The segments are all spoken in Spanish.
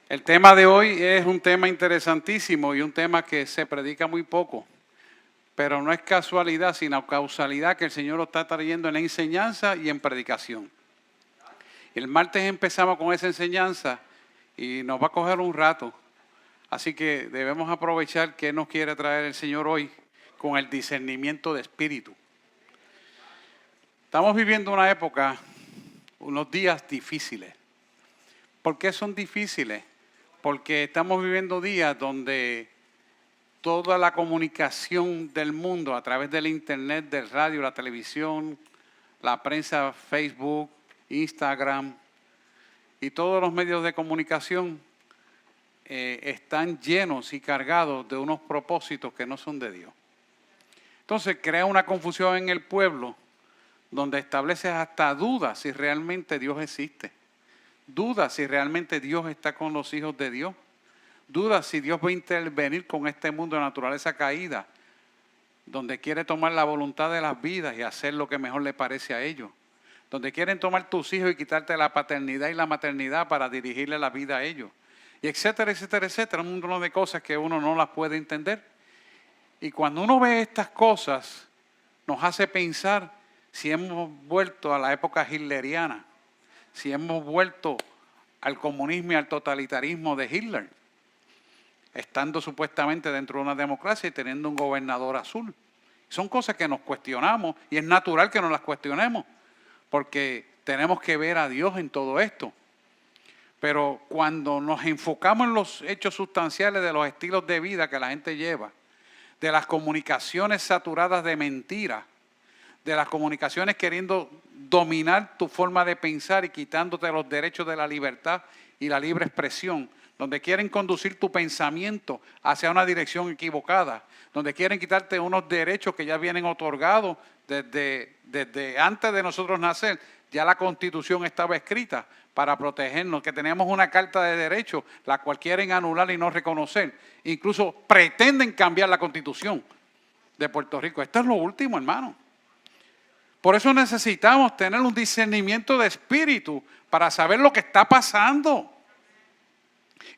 El tema de hoy es un tema interesantísimo y un tema que se predica muy poco, pero no es casualidad, sino causalidad que el Señor lo está trayendo en la enseñanza y en predicación. El martes empezamos con esa enseñanza y nos va a coger un rato, así que debemos aprovechar que nos quiere traer el Señor hoy con el discernimiento de espíritu. Estamos viviendo una época, unos días difíciles. ¿Por qué son difíciles? Porque estamos viviendo días donde toda la comunicación del mundo a través del internet, del radio, la televisión, la prensa, Facebook, Instagram y todos los medios de comunicación están llenos y cargados de unos propósitos que no son de Dios. Entonces crea una confusión en el pueblo donde estableces hasta dudas si realmente Dios existe. Dudas si realmente Dios está con los hijos de Dios. Dudas si Dios va a intervenir con este mundo de naturaleza caída, donde quiere tomar la voluntad de las vidas y hacer lo que mejor le parece a ellos. Donde quieren tomar tus hijos y quitarte la paternidad y la maternidad para dirigirle la vida a ellos. Y etcétera, etcétera, etcétera. Un montón de cosas que uno no las puede entender. Y cuando uno ve estas cosas, nos hace pensar si hemos vuelto a la época hitleriana, si hemos vuelto al comunismo y al totalitarismo de Hitler, estando supuestamente dentro de una democracia y teniendo un gobernador azul. Son cosas que nos cuestionamos y es natural que nos las cuestionemos, porque tenemos que ver a Dios en todo esto. Pero cuando nos enfocamos en los hechos sustanciales de los estilos de vida que la gente lleva, de las comunicaciones saturadas de mentiras, de las comunicaciones queriendo dominar tu forma de pensar y quitándote los derechos de la libertad y la libre expresión, donde quieren conducir tu pensamiento hacia una dirección equivocada, donde quieren quitarte unos derechos que ya vienen otorgados desde antes de nosotros nacer. Ya la Constitución estaba escrita para protegernos, que tenemos una carta de derechos, la cual quieren anular y no reconocer. Incluso pretenden cambiar la Constitución de Puerto Rico. Esto es lo último, hermano. Por eso necesitamos tener un discernimiento de espíritu para saber lo que está pasando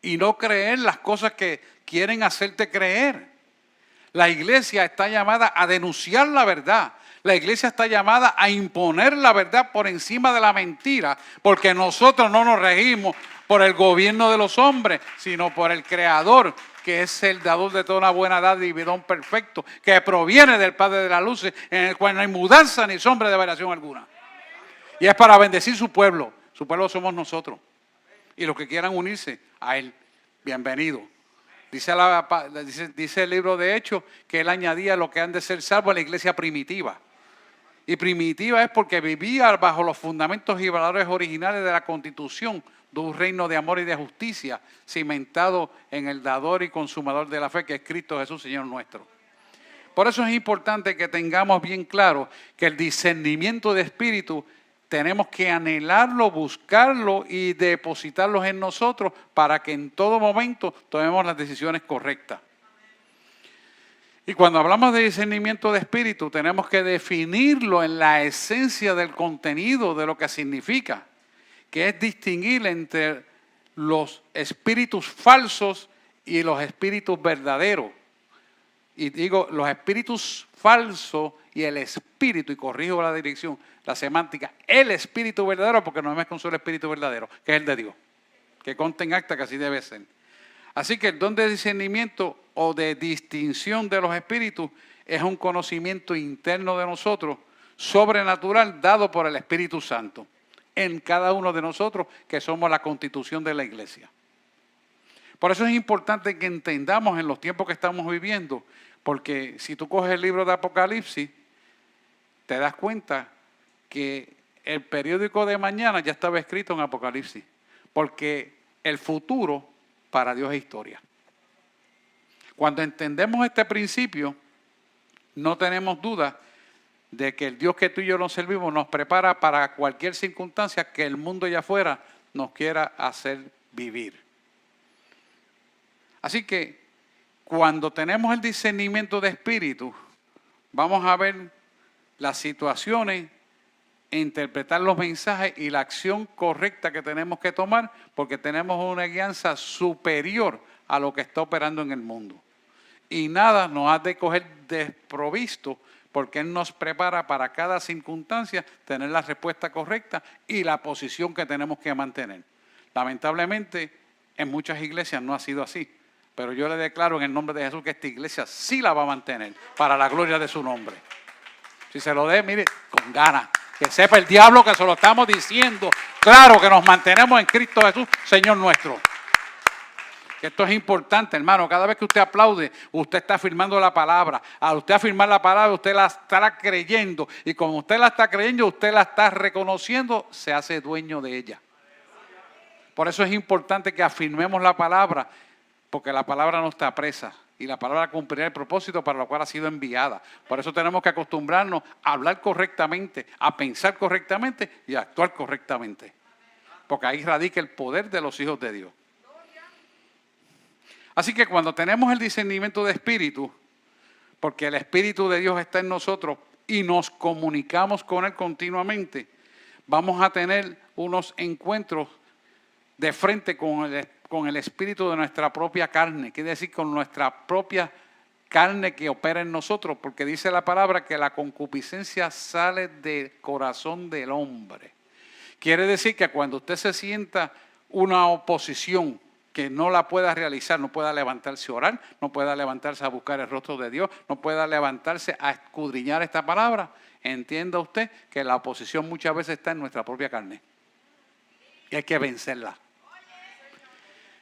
y no creer las cosas que quieren hacerte creer. La iglesia está llamada a denunciar la verdad. La iglesia está llamada a imponer la verdad por encima de la mentira, porque nosotros no nos regimos por el gobierno de los hombres, sino por el Creador, que es el dador de toda una buena dádiva y don perfecto, que proviene del Padre de las luces, en el cual no hay mudanza ni sombra de variación alguna. Y es para bendecir su pueblo. Su pueblo somos nosotros. Y los que quieran unirse a Él, bienvenido. Dice el libro de Hechos que Él añadía lo que han de ser salvos a la iglesia primitiva. Y primitiva es porque vivía bajo los fundamentos y valores originales de la Constitución, de un reino de amor y de justicia, cimentado en el dador y consumador de la fe, que es Cristo Jesús, Señor nuestro. Por eso es importante que tengamos bien claro que el discernimiento de espíritu tenemos que anhelarlo, buscarlo y depositarlo en nosotros para que en todo momento tomemos las decisiones correctas. Y cuando hablamos de discernimiento de espíritu, tenemos que definirlo en la esencia del contenido de lo que significa, que es distinguir entre los espíritus falsos y los espíritus verdaderos. Y digo, los espíritus falsos y el espíritu, y corrijo la dirección, la semántica, el espíritu verdadero, porque no es con solo espíritu verdadero, que es el de Dios, que consta en acta que así debe ser. Así que el don de discernimiento o de distinción de los espíritus es un conocimiento interno de nosotros, sobrenatural, dado por el Espíritu Santo, en cada uno de nosotros que somos la constitución de la iglesia. Por eso es importante que entendamos en los tiempos que estamos viviendo, porque si tú coges el libro de Apocalipsis, te das cuenta que el periódico de mañana ya estaba escrito en Apocalipsis, porque el futuro para Dios es historia. Cuando entendemos este principio, no tenemos duda de que el Dios que tú y yo nos servimos nos prepara para cualquier circunstancia que el mundo allá afuera nos quiera hacer vivir. Así que cuando tenemos el discernimiento de espíritu, vamos a ver las situaciones interpretar los mensajes y la acción correcta que tenemos que tomar, porque tenemos una guianza superior a lo que está operando en el mundo. Y nada nos ha de coger desprovisto, porque Él nos prepara para cada circunstancia tener la respuesta correcta y la posición que tenemos que mantener. Lamentablemente, en muchas iglesias no ha sido así, pero yo le declaro en el nombre de Jesús que esta iglesia sí la va a mantener para la gloria de su nombre. Si se lo dé, mire, con ganas. Que sepa el diablo que se lo estamos diciendo. Claro que nos mantenemos en Cristo Jesús, Señor nuestro. Esto es importante, hermano. Cada vez que usted aplaude, usted está afirmando la palabra. Al usted afirmar la palabra, usted la estará creyendo. Y como usted la está creyendo, usted la está reconociendo, se hace dueño de ella. Por eso es importante que afirmemos la palabra, porque la palabra no está presa. Y la palabra cumplirá el propósito para lo cual ha sido enviada. Por eso tenemos que acostumbrarnos a hablar correctamente, a pensar correctamente y a actuar correctamente. Porque ahí radica el poder de los hijos de Dios. Así que cuando tenemos el discernimiento de espíritu, porque el Espíritu de Dios está en nosotros y nos comunicamos con Él continuamente, vamos a tener unos encuentros de frente con el espíritu de nuestra propia carne, quiere decir con nuestra propia carne que opera en nosotros, porque dice la palabra que la concupiscencia sale del corazón del hombre. Quiere decir que cuando usted se sienta una oposición que no la pueda realizar, no pueda levantarse a orar, no pueda levantarse a buscar el rostro de Dios, no pueda levantarse a escudriñar esta palabra, entienda usted que la oposición muchas veces está en nuestra propia carne. Y hay que vencerla.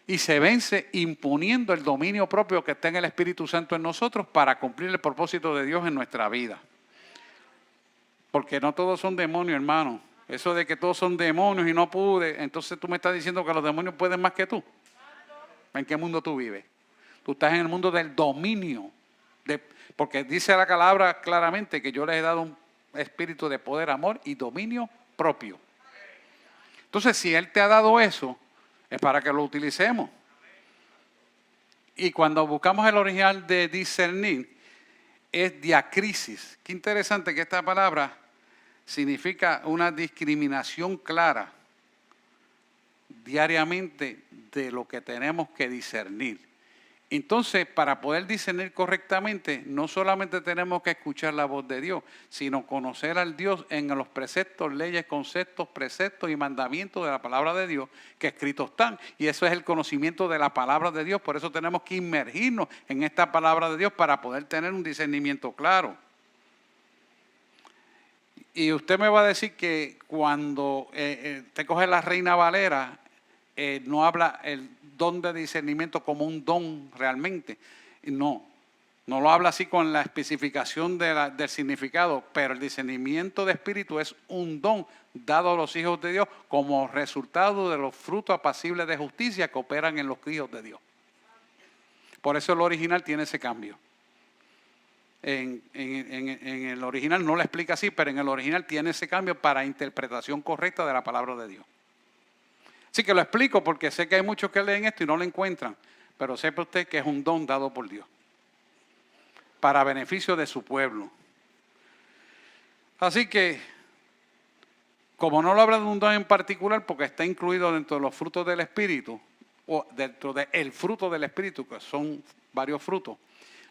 Y se vence imponiendo el dominio propio que está en el Espíritu Santo en nosotros para cumplir el propósito de Dios en nuestra vida. Porque no todos son demonios, hermano. Eso de que todos son demonios y no pude, entonces tú me estás diciendo que los demonios pueden más que tú. ¿En qué mundo tú vives? Tú estás en el mundo del dominio. Porque dice la palabra claramente que yo les he dado un espíritu de poder, amor y dominio propio. Entonces, si Él te ha dado eso, es para que lo utilicemos. Y cuando buscamos el original de discernir, es diacrisis. Qué interesante que esta palabra significa una discriminación clara diariamente de lo que tenemos que discernir. Entonces, para poder discernir correctamente, no solamente tenemos que escuchar la voz de Dios, sino conocer al Dios en los preceptos, leyes, conceptos, preceptos y mandamientos de la palabra de Dios que escritos están. Y eso es el conocimiento de la palabra de Dios. Por eso tenemos que inmergirnos en esta palabra de Dios para poder tener un discernimiento claro. Y usted me va a decir que cuando te coge la Reina Valera, no habla el don de discernimiento como un don realmente. No lo habla así con la especificación del significado, pero el discernimiento de espíritu es un don dado a los hijos de Dios como resultado de los frutos apacibles de justicia que operan en los hijos de Dios. Por eso el original tiene ese cambio. En el original no lo explica así, pero en el original tiene ese cambio para interpretación correcta de la palabra de Dios. Así que lo explico porque sé que hay muchos que leen esto y no lo encuentran, pero sepa usted que es un don dado por Dios para beneficio de su pueblo. Así que, como no lo habla de un don en particular, porque está incluido dentro de los frutos del Espíritu, o dentro del fruto del Espíritu, que son varios frutos,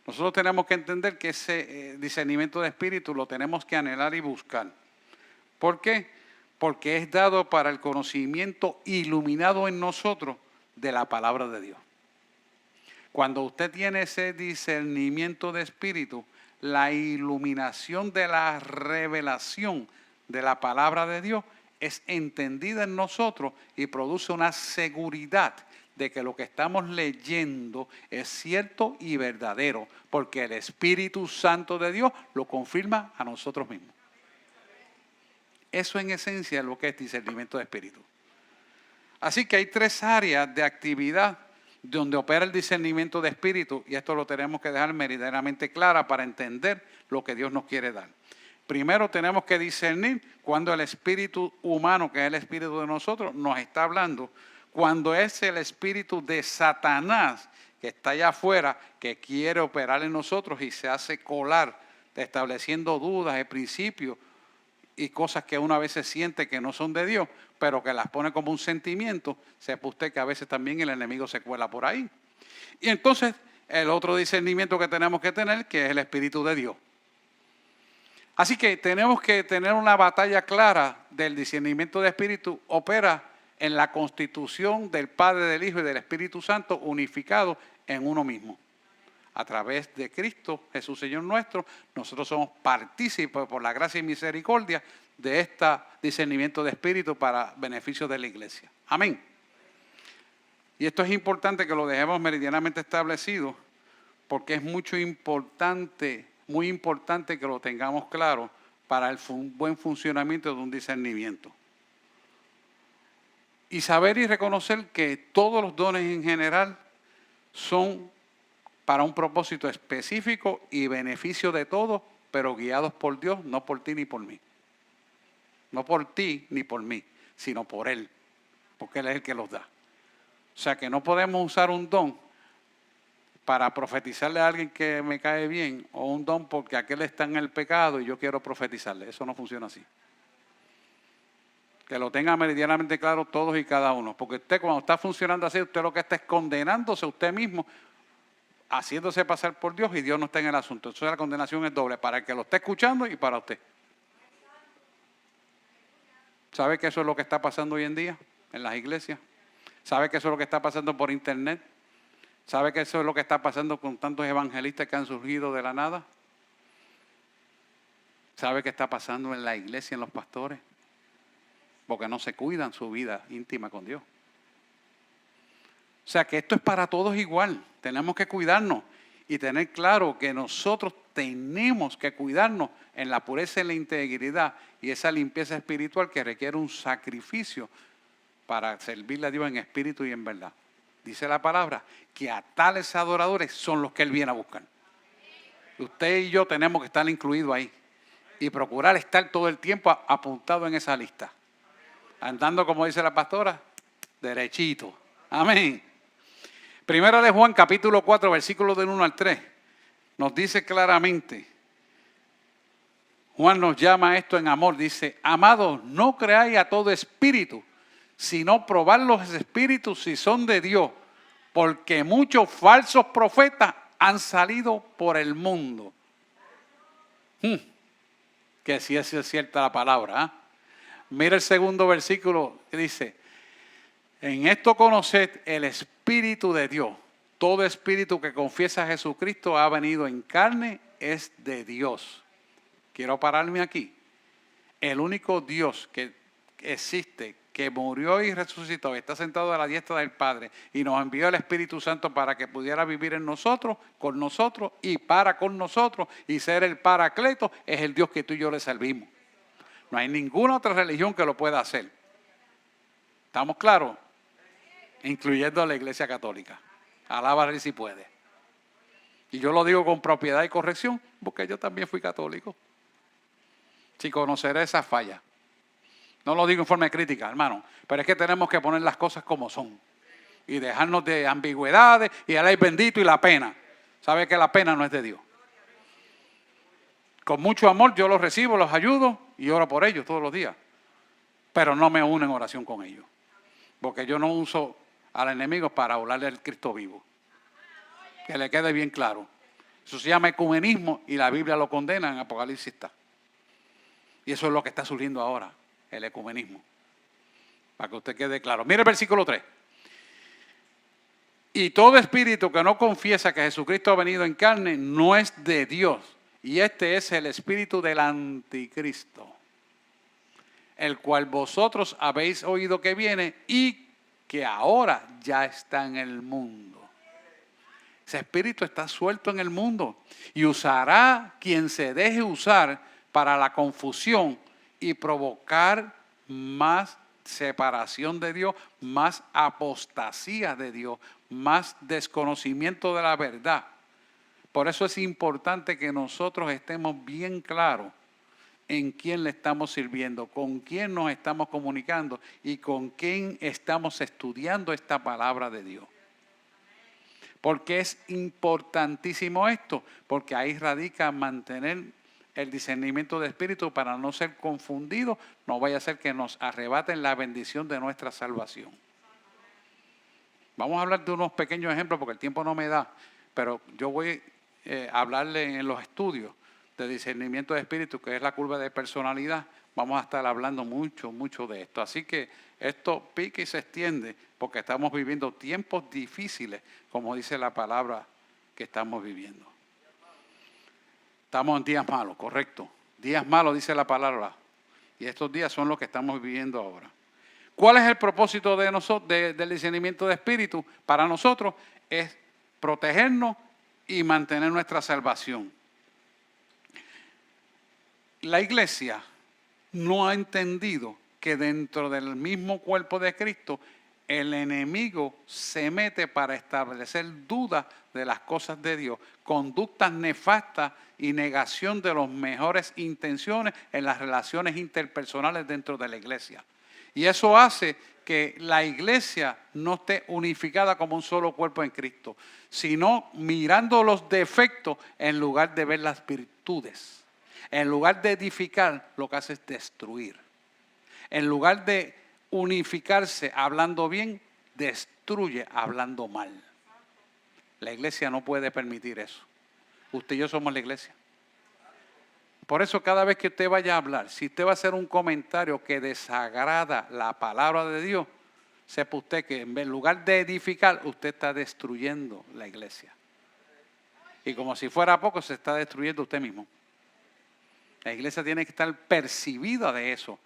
nosotros tenemos que entender que ese discernimiento de espíritu lo tenemos que anhelar y buscar. ¿Por qué? Porque es dado para el conocimiento iluminado en nosotros de la palabra de Dios. Cuando usted tiene ese discernimiento de espíritu, la iluminación de la revelación de la palabra de Dios es entendida en nosotros y produce una seguridad de que lo que estamos leyendo es cierto y verdadero, porque el Espíritu Santo de Dios lo confirma a nosotros mismos. Eso en esencia es lo que es discernimiento de espíritu. Así que hay 3 áreas de actividad donde opera el discernimiento de espíritu, y esto lo tenemos que dejar meridianamente clara para entender lo que Dios nos quiere dar. Primero tenemos que discernir cuando el espíritu humano, que es el espíritu de nosotros, nos está hablando, cuando es el espíritu de Satanás que está allá afuera, que quiere operar en nosotros y se hace colar, estableciendo dudas de principios y cosas que uno a veces siente que no son de Dios, pero que las pone como un sentimiento, sepa usted que a veces también el enemigo se cuela por ahí. Y entonces el otro discernimiento que tenemos que tener, que es el Espíritu de Dios. Así que tenemos que tener una batalla clara del discernimiento de espíritu. Opera en la constitución del Padre, del Hijo y del Espíritu Santo unificados en uno mismo. A través de Cristo, Jesús Señor nuestro, nosotros somos partícipes por la gracia y misericordia de este discernimiento de espíritu para beneficio de la iglesia. Amén. Y esto es importante que lo dejemos meridianamente establecido porque es muy importante que lo tengamos claro para el buen funcionamiento de un discernimiento. Y saber y reconocer que todos los dones en general son para un propósito específico y beneficio de todos, pero guiados por Dios, no por ti ni por mí. No por ti ni por mí, sino por Él, porque Él es el que los da. O sea que no podemos usar un don para profetizarle a alguien que me cae bien, o un don porque aquel está en el pecado y yo quiero profetizarle. Eso no funciona así. Que lo tenga meridianamente claro todos y cada uno. Porque usted cuando está funcionando así, usted lo que está es condenándose a usted mismo, haciéndose pasar por Dios y Dios no está en el asunto. Entonces la condenación es doble, para el que lo esté escuchando y para usted. ¿Sabe que eso es lo que está pasando hoy en día en las iglesias? ¿Sabe que eso es lo que está pasando por internet? ¿Sabe que eso es lo que está pasando con tantos evangelistas que han surgido de la nada? ¿Sabe qué está pasando en la iglesia, en los pastores? Porque no se cuidan su vida íntima con Dios. O sea que esto es para todos igual. Tenemos que cuidarnos y tener claro que nosotros tenemos que cuidarnos en la pureza y la integridad y esa limpieza espiritual que requiere un sacrificio para servirle a Dios en espíritu y en verdad. Dice la palabra que a tales adoradores son los que Él viene a buscar. Usted y yo tenemos que estar incluidos ahí y procurar estar todo el tiempo apuntado en esa lista. Andando, como dice la pastora, derechito. Amén. Primera de Juan, capítulo 4, versículos del 1 al 3, nos dice claramente, Juan nos llama a esto en amor, dice, amados, no creáis a todo espíritu, sino probad los espíritus si son de Dios, porque muchos falsos profetas han salido por el mundo. Que sí es cierta la palabra. ¿Eh? Mira el segundo versículo que dice, en esto conoced el Espíritu de Dios. Todo espíritu que confiesa a Jesucristo ha venido en carne es de Dios. Quiero pararme aquí. El único Dios que existe, que murió y resucitó, está sentado a la diestra del Padre y nos envió el Espíritu Santo para que pudiera vivir en nosotros, con nosotros y para con nosotros y ser el Paracleto, es el Dios que tú y yo le servimos. No hay ninguna otra religión que lo pueda hacer. ¿Estamos claros? Incluyendo a la Iglesia Católica. Alábale si puede. Y yo lo digo con propiedad y corrección, porque yo también fui católico. Si conoceré esa falla. No lo digo en forma de crítica, hermano, pero es que tenemos que poner las cosas como son. Y dejarnos de ambigüedades y el ay bendito y la pena. ¿Sabe que la pena no es de Dios? Con mucho amor yo los recibo, los ayudo y oro por ellos todos los días. Pero no me uno en oración con ellos. Porque yo no uso al enemigo para hablarle al Cristo vivo. Que le quede bien claro. Eso se llama ecumenismo y la Biblia lo condena, en Apocalipsis está. Y eso es lo que está surgiendo ahora, el ecumenismo. Para que usted quede claro. Mire el versículo 3. Y todo espíritu que no confiesa que Jesucristo ha venido en carne no es de Dios. Y este es el espíritu del anticristo, el cual vosotros habéis oído que viene y que ahora ya está en el mundo. Ese espíritu está suelto en el mundo y usará quien se deje usar para la confusión y provocar más separación de Dios, más apostasía de Dios, más desconocimiento de la verdad. Por eso es importante que nosotros estemos bien claros en quién le estamos sirviendo, con quién nos estamos comunicando y con quién estamos estudiando esta palabra de Dios. Porque es importantísimo esto, porque ahí radica mantener el discernimiento de espíritu para no ser confundidos, no vaya a ser que nos arrebaten la bendición de nuestra salvación. Vamos a hablar de unos pequeños ejemplos porque el tiempo no me da, pero yo voy a hablarle en los estudios de discernimiento de espíritu, que es la curva de personalidad. Vamos a estar hablando mucho de esto. Así que esto pica y se extiende porque estamos viviendo tiempos difíciles, como dice la palabra que estamos viviendo. Estamos en días malos, correcto. Días malos dice la palabra. Y estos días son los que estamos viviendo ahora. ¿Cuál es el propósito de nosotros, del discernimiento de espíritu? Para nosotros es protegernos y mantener nuestra salvación. La iglesia no ha entendido que dentro del mismo cuerpo de Cristo el enemigo se mete para establecer dudas de las cosas de Dios, conductas nefastas y negación de las mejores intenciones en las relaciones interpersonales dentro de la iglesia. Y eso hace que la iglesia no esté unificada como un solo cuerpo en Cristo, sino mirando los defectos en lugar de ver las virtudes. En lugar de edificar, lo que hace es destruir. En lugar de unificarse hablando bien, destruye hablando mal. La iglesia no puede permitir eso. Usted y yo somos la iglesia. Por eso cada vez que usted vaya a hablar, si usted va a hacer un comentario que desagrada la palabra de Dios, sepa usted que en lugar de edificar, usted está destruyendo la iglesia. Y como si fuera poco, se está destruyendo usted mismo. La iglesia tiene que estar percibida de eso.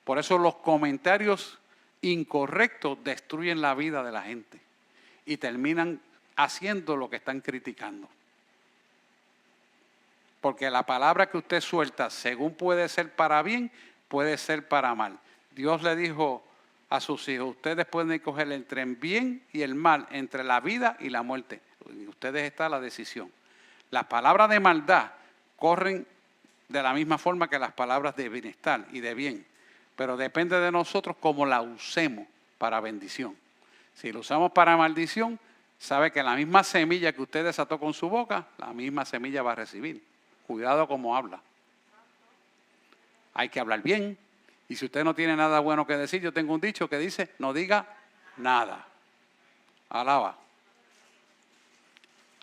Por eso los comentarios incorrectos destruyen la vida de la gente y terminan haciendo lo que están criticando. Porque la palabra que usted suelta, según puede ser para bien, puede ser para mal. Dios le dijo a sus hijos, ustedes pueden escoger entre el bien y el mal, entre la vida y la muerte. Ustedes está la decisión. Las palabras de maldad corren de la misma forma que las palabras de bienestar y de bien. Pero depende de nosotros cómo la usemos para bendición. Si lo usamos para maldición, sabe que la misma semilla que usted desató con su boca, la misma semilla va a recibir. Cuidado cómo habla. Hay que hablar bien. Y si usted no tiene nada bueno que decir, yo tengo un dicho que dice, no diga nada. Alaba.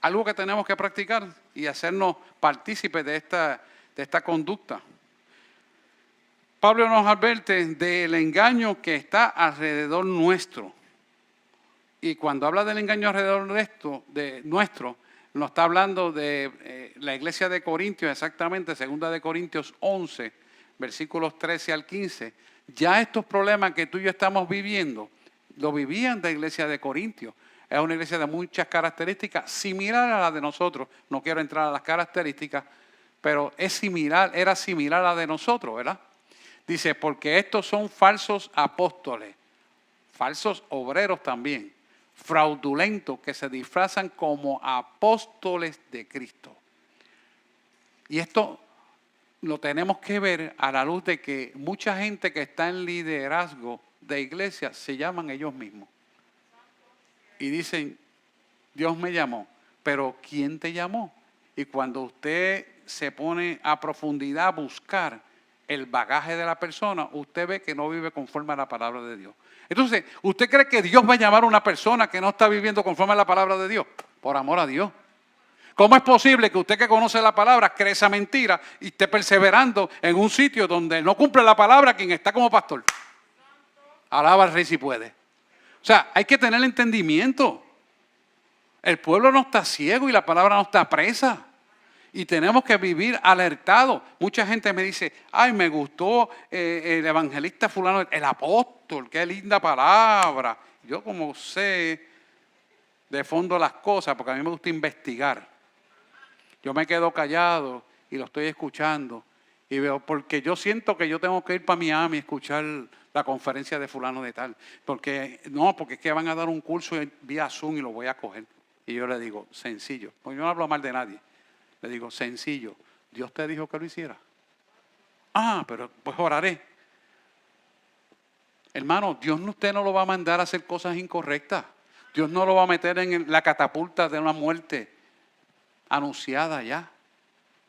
Algo que tenemos que practicar y hacernos partícipes de esta conducta. Pablo nos advierte del engaño que está alrededor nuestro. Y cuando habla del engaño alrededor de nuestro, nos está hablando de la iglesia de Corintios, exactamente, 2 de Corintios 11, versículos 13 al 15. Ya estos problemas que tú y yo estamos viviendo, lo vivían de la iglesia de Corintios. Es una iglesia de muchas características, similar a la de nosotros. No quiero entrar a las características, pero era similar a la de nosotros, ¿verdad? Dice, porque estos son falsos apóstoles, falsos obreros también, fraudulentos que se disfrazan como apóstoles de Cristo. Y esto lo tenemos que ver a la luz de que mucha gente que está en liderazgo de iglesia se llaman ellos mismos. Y dicen, Dios me llamó, pero ¿quién te llamó? Y cuando usted se pone a profundidad a buscar el bagaje de la persona, usted ve que no vive conforme a la palabra de Dios. Entonces, ¿usted cree que Dios va a llamar a una persona que no está viviendo conforme a la palabra de Dios? Por amor a Dios. ¿Cómo es posible que usted que conoce la palabra cree esa mentira y esté perseverando en un sitio donde no cumple la palabra quien está como pastor? Alaba al Rey si puede. O sea, hay que tener entendimiento. El pueblo no está ciego y la palabra no está presa. Y tenemos que vivir alertados. Mucha gente me dice, ay, me gustó el evangelista fulano, el apóstol, qué linda palabra. Yo como sé de fondo las cosas, porque a mí me gusta investigar. Yo me quedo callado y lo estoy escuchando. Y veo, porque yo siento que yo tengo que ir para Miami a escuchar la conferencia de fulano de tal. Porque es que van a dar un curso vía Zoom y lo voy a coger. Y yo le digo, sencillo, porque yo no hablo mal de nadie. Le digo, sencillo, Dios te dijo que lo hiciera. Ah, pero pues oraré. Hermano, Dios usted no lo va a mandar a hacer cosas incorrectas. Dios no lo va a meter en la catapulta de una muerte anunciada ya.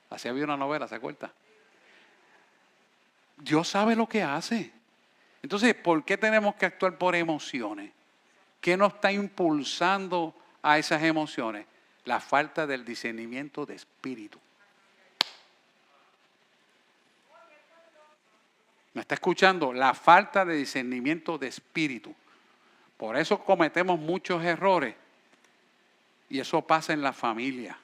Así había una novela, ¿se acuerda? Dios sabe lo que hace. Entonces, ¿por qué tenemos que actuar por emociones? ¿Qué nos está impulsando a esas emociones? La falta del discernimiento de espíritu. ¿Me está escuchando? La falta de discernimiento de espíritu. Por eso cometemos muchos errores. Y eso pasa en la familia.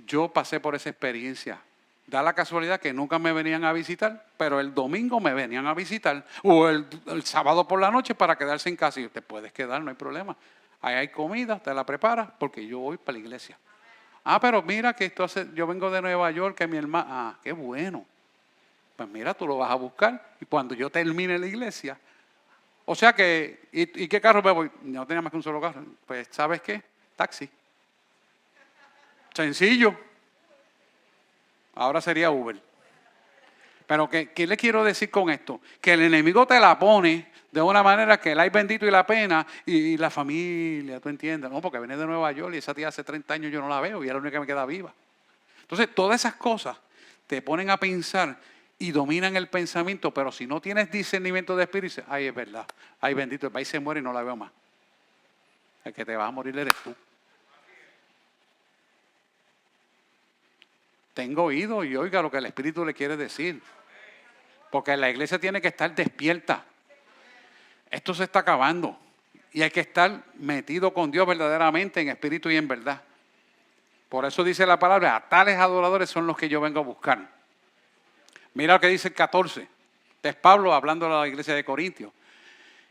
Yo pasé por esa experiencia. Da la casualidad que nunca me venían a visitar, pero el domingo me venían a visitar, o el sábado por la noche para quedarse en casa. Y te puedes quedar, no hay problema. Ahí hay comida, te la preparas, porque yo voy para la iglesia. Ah, pero mira que esto hace, yo vengo de Nueva York, que mi hermana, ah, qué bueno. Pues mira, tú lo vas a buscar, y cuando yo termine la iglesia, o sea que, ¿y qué carro me voy? No tenía más que un solo carro. Pues, ¿sabes qué? Taxi. Sencillo. Ahora sería Uber. Pero ¿qué le quiero decir con esto? Que el enemigo te la pone de una manera que el ay bendito y la pena y la familia, ¿tú entiendes? No, porque viene de Nueva York y esa tía hace 30 años yo no la veo y es la única que me queda viva. Entonces, todas esas cosas te ponen a pensar y dominan el pensamiento, pero si no tienes discernimiento de espíritu, dices, ay, es verdad, ay bendito, el país se muere y no la veo más. El que te vas a morir eres tú. Tengo oído y oiga lo que el Espíritu le quiere decir. Porque la iglesia tiene que estar despierta. Esto se está acabando. Y hay que estar metido con Dios verdaderamente en espíritu y en verdad. Por eso dice la palabra, a tales adoradores son los que yo vengo a buscar. Mira lo que dice el 14. Es Pablo hablando a la iglesia de Corintios.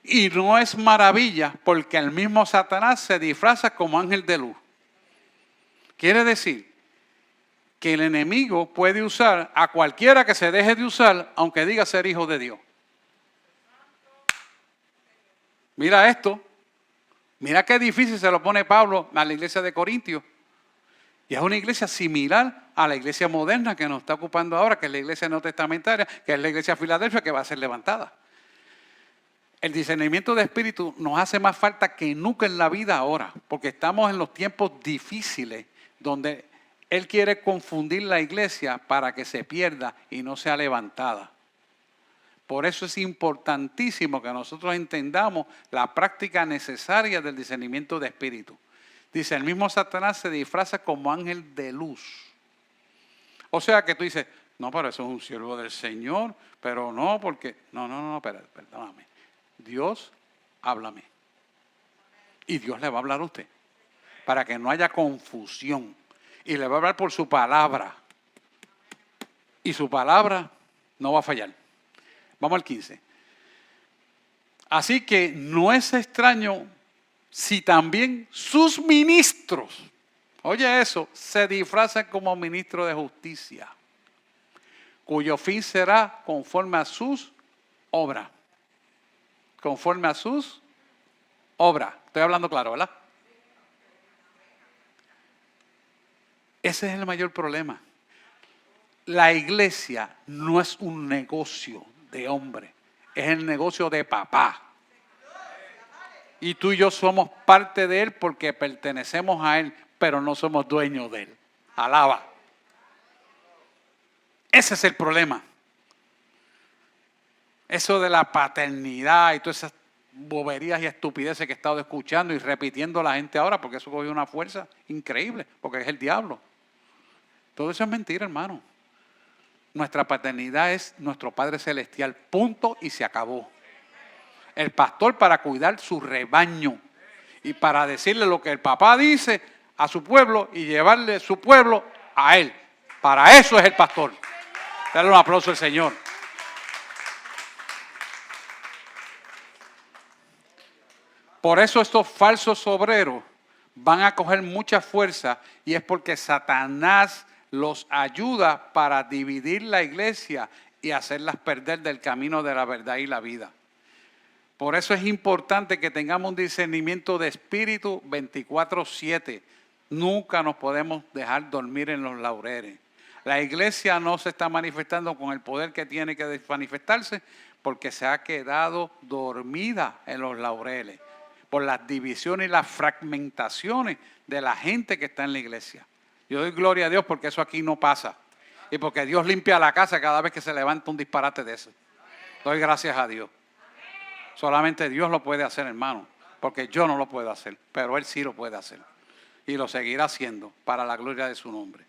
Y no es maravilla porque el mismo Satanás se disfraza como ángel de luz. Quiere decir que el enemigo puede usar a cualquiera que se deje de usar, aunque diga ser hijo de Dios. Mira esto. Mira qué difícil se lo pone Pablo a la iglesia de Corintios. Y es una iglesia similar a la iglesia moderna que nos está ocupando ahora, que es la iglesia neotestamentaria, que es la iglesia de Filadelfia, que va a ser levantada. El discernimiento de espíritu nos hace más falta que nunca en la vida ahora, porque estamos en los tiempos difíciles donde Él quiere confundir la iglesia para que se pierda y no sea levantada. Por eso es importantísimo que nosotros entendamos la práctica necesaria del discernimiento de espíritu. Dice, el mismo Satanás se disfraza como ángel de luz. O sea que tú dices, no, pero eso es un siervo del Señor, pero no, porque... No, perdóname. Dios, háblame. Y Dios le va a hablar a usted, para que no haya confusión. Y le va a hablar por su palabra. Y su palabra no va a fallar. Vamos al 15. Así que no es extraño si también sus ministros, oye eso, se disfrazan como ministros de justicia, cuyo fin será conforme a sus obras. Conforme a sus obras. Estoy hablando claro, ¿verdad? Ese es el mayor problema. La iglesia no es un negocio de hombre, es el negocio de papá. Y tú y yo somos parte de Él porque pertenecemos a Él, pero no somos dueños de Él. Alaba. Ese es el problema. Eso de la paternidad y todas esas boberías y estupideces que he estado escuchando y repitiendo a la gente ahora, porque eso cogió una fuerza increíble, porque es el diablo. Todo eso es mentira, hermano. Nuestra paternidad es nuestro Padre Celestial, punto, y se acabó. El pastor para cuidar su rebaño y para decirle lo que el papá dice a su pueblo y llevarle su pueblo a él. Para eso es el pastor. Dale un aplauso al Señor. Por eso estos falsos obreros van a coger mucha fuerza y es porque Satanás los ayuda para dividir la iglesia y hacerlas perder del camino de la verdad y la vida. Por eso es importante que tengamos un discernimiento de espíritu 24/7. Nunca nos podemos dejar dormir en los laureles. La iglesia no se está manifestando con el poder que tiene que manifestarse porque se ha quedado dormida en los laureles por las divisiones y las fragmentaciones de la gente que está en la iglesia. Yo doy gloria a Dios porque eso aquí no pasa. y porque Dios limpia la casa cada vez que se levanta un disparate de eso. Doy gracias a Dios. Solamente Dios lo puede hacer, hermano, porque yo no lo puedo hacer, pero Él sí lo puede hacer. Y lo seguirá haciendo para la gloria de su nombre.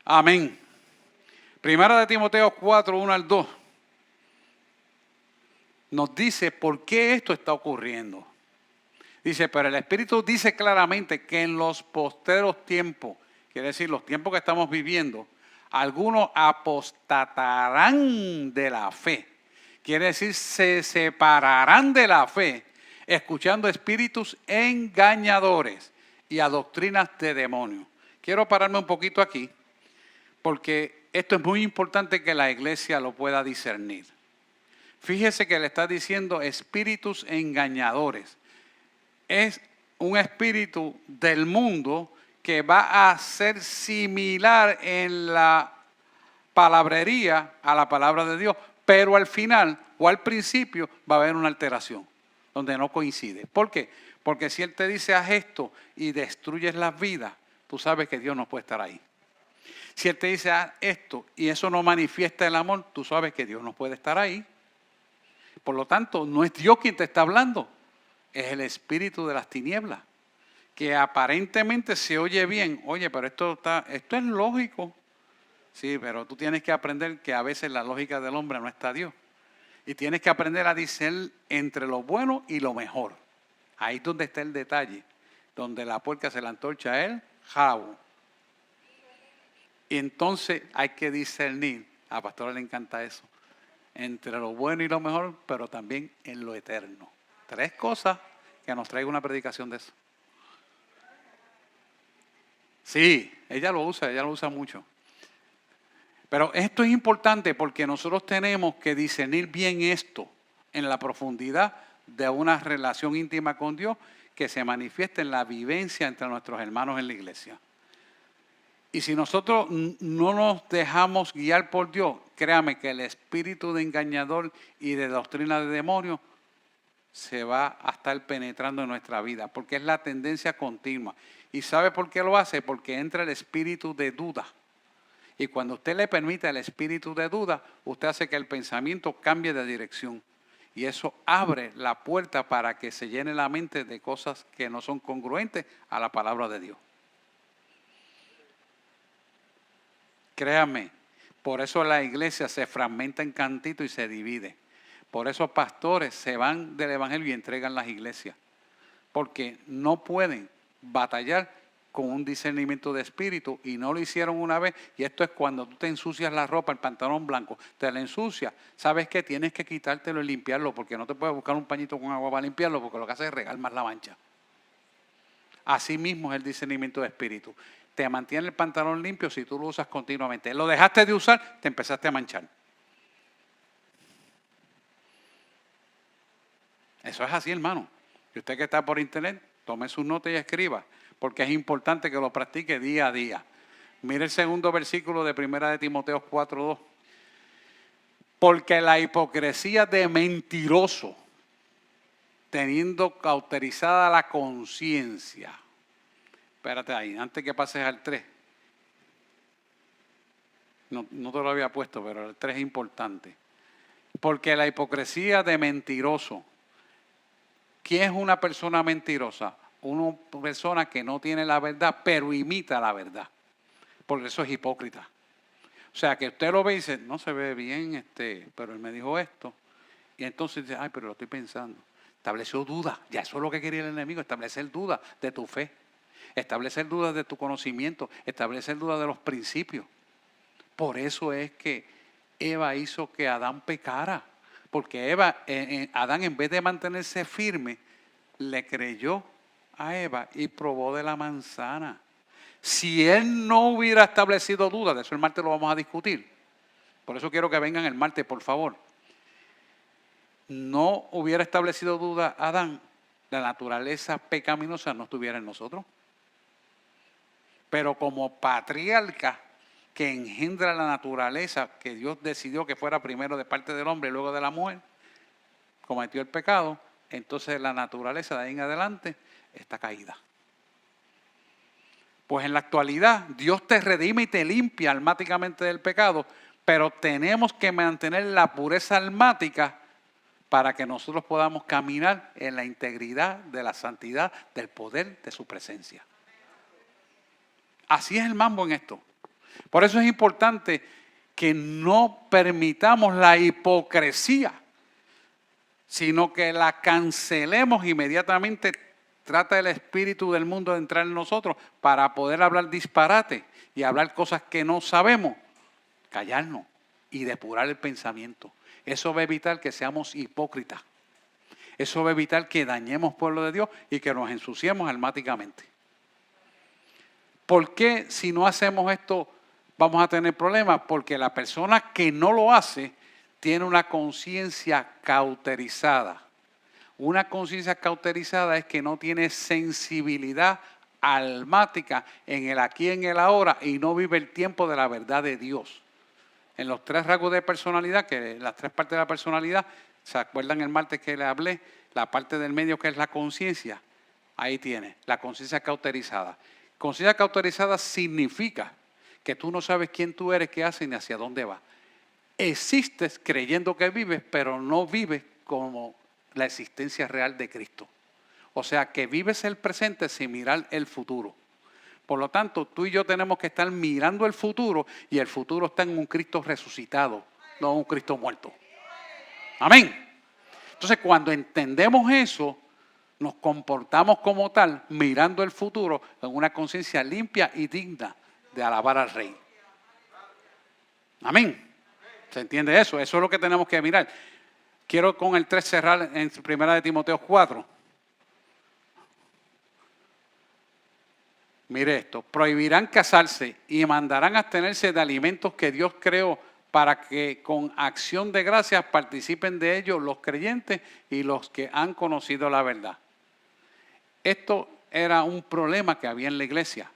Amén. Primera de Timoteo 4, 1 al 2. Nos dice por qué esto está ocurriendo. Dice, pero el Espíritu dice claramente que en los posteros tiempos, quiere decir los tiempos que estamos viviendo, algunos apostatarán de la fe. Quiere decir, se separarán de la fe, escuchando espíritus engañadores y a doctrinas de demonios. Quiero pararme un poquito aquí, porque esto es muy importante que la iglesia lo pueda discernir. Fíjese que le está diciendo espíritus engañadores. Es un espíritu del mundo que va a ser similar en la palabrería a la palabra de Dios, pero al final o al principio va a haber una alteración donde no coincide. ¿Por qué? Porque si Él te dice haz esto y destruyes las vidas, tú sabes que Dios no puede estar ahí. Si Él te dice haz esto y eso no manifiesta el amor, tú sabes que Dios no puede estar ahí. Por lo tanto, no es Dios quien te está hablando, es el espíritu de las tinieblas, que aparentemente se oye bien. Oye, pero esto es lógico. Sí, pero tú tienes que aprender que a veces la lógica del hombre no está Dios. Y tienes que aprender a discernir entre lo bueno y lo mejor. Ahí es donde está el detalle, donde la puerca se la antorcha a él, jabo. Y entonces hay que discernir, a Pastora le encanta eso, entre lo bueno y lo mejor, pero también en lo eterno. 3 cosas que nos traiga una predicación de eso. Sí, ella lo usa mucho. Pero esto es importante porque nosotros tenemos que discernir bien esto en la profundidad de una relación íntima con Dios que se manifiesta en la vivencia entre nuestros hermanos en la iglesia. Y si nosotros no nos dejamos guiar por Dios, créame que el espíritu de engañador y de doctrina de demonios se va a estar penetrando en nuestra vida, porque es la tendencia continua. ¿Y sabe por qué lo hace? Porque entra el espíritu de duda. Y cuando usted le permite el espíritu de duda, usted hace que el pensamiento cambie de dirección. Y eso abre la puerta para que se llene la mente de cosas que no son congruentes a la palabra de Dios. Créame, por eso la iglesia se fragmenta en cantitos y se divide. Por eso pastores se van del evangelio y entregan las iglesias. Porque no pueden batallar con un discernimiento de espíritu y no lo hicieron una vez. Y esto es cuando tú te ensucias la ropa, el pantalón blanco, te la ensucias. ¿Sabes qué? Tienes que quitártelo y limpiarlo porque no te puedes buscar un pañito con agua para limpiarlo porque lo que hace es regar más la mancha. Así mismo es el discernimiento de espíritu. Te mantiene el pantalón limpio si tú lo usas continuamente. Lo dejaste de usar, te empezaste a manchar. Eso es así, hermano. Y usted que está por internet, tome sus notas y escriba, porque es importante que lo practique día a día. Mire el segundo versículo de 1 de Timoteo 4:2. Porque la hipocresía de mentiroso, teniendo cauterizada la conciencia. Espérate ahí, antes que pases al 3. No te lo había puesto, pero el 3 es importante. Porque la hipocresía de mentiroso. ¿Quién es una persona mentirosa? Una persona que no tiene la verdad, pero imita la verdad. Porque eso es hipócrita. O sea, que usted lo ve y dice, no se ve bien, pero él me dijo esto. Y entonces dice, ay, pero lo estoy pensando. Estableció duda. Ya eso es lo que quería el enemigo, establecer dudas de tu fe. Establecer dudas de tu conocimiento. Establecer dudas de los principios. Por eso es que Eva hizo que Adán pecara. Porque Adán, en vez de mantenerse firme, le creyó a Eva y probó de la manzana. Si él no hubiera establecido dudas, de eso el martes lo vamos a discutir. Por eso quiero que vengan el martes, por favor. No hubiera establecido duda Adán, la naturaleza pecaminosa no estuviera en nosotros. Pero como patriarca que engendra la naturaleza que Dios decidió que fuera primero de parte del hombre y luego de la mujer, cometió el pecado, entonces la naturaleza de ahí en adelante está caída. Pues en la actualidad Dios te redime y te limpia almáticamente del pecado, pero tenemos que mantener la pureza almática para que nosotros podamos caminar en la integridad de la santidad, del poder de su presencia. Así es el mambo en esto. Por eso es importante que no permitamos la hipocresía, sino que la cancelemos inmediatamente. Trata el espíritu del mundo de entrar en nosotros para poder hablar disparate y hablar cosas que no sabemos. Callarnos y depurar el pensamiento. Eso va a evitar que seamos hipócritas. Eso va a evitar que dañemos pueblo de Dios y que nos ensuciemos almáticamente. ¿Por qué si no hacemos esto vamos a tener problemas? Porque la persona que no lo hace tiene una conciencia cauterizada. Una conciencia cauterizada es que no tiene sensibilidad almática en el aquí y en el ahora y no vive el tiempo de la verdad de Dios. En los 3 rasgos de personalidad, que las 3 partes de la personalidad, ¿se acuerdan el martes que le hablé? La parte del medio que es la conciencia, ahí tiene, la conciencia cauterizada. Conciencia cauterizada significa que tú no sabes quién tú eres, qué haces ni hacia dónde vas. Existes creyendo que vives, pero no vives como la existencia real de Cristo. O sea, que vives el presente sin mirar el futuro. Por lo tanto, tú y yo tenemos que estar mirando el futuro y el futuro está en un Cristo resucitado, no un Cristo muerto. Amén. Entonces, cuando entendemos eso, nos comportamos como tal, mirando el futuro con una conciencia limpia y digna de alabar al Rey. Amén. ¿Se entiende eso? Eso es lo que tenemos que mirar. Quiero con el 3 cerrar en 1 Timoteo 4. Mire esto, prohibirán casarse y mandarán abstenerse de alimentos que Dios creó para que con acción de gracias participen de ellos los creyentes y los que han conocido la verdad. Esto era un problema que había en la iglesia.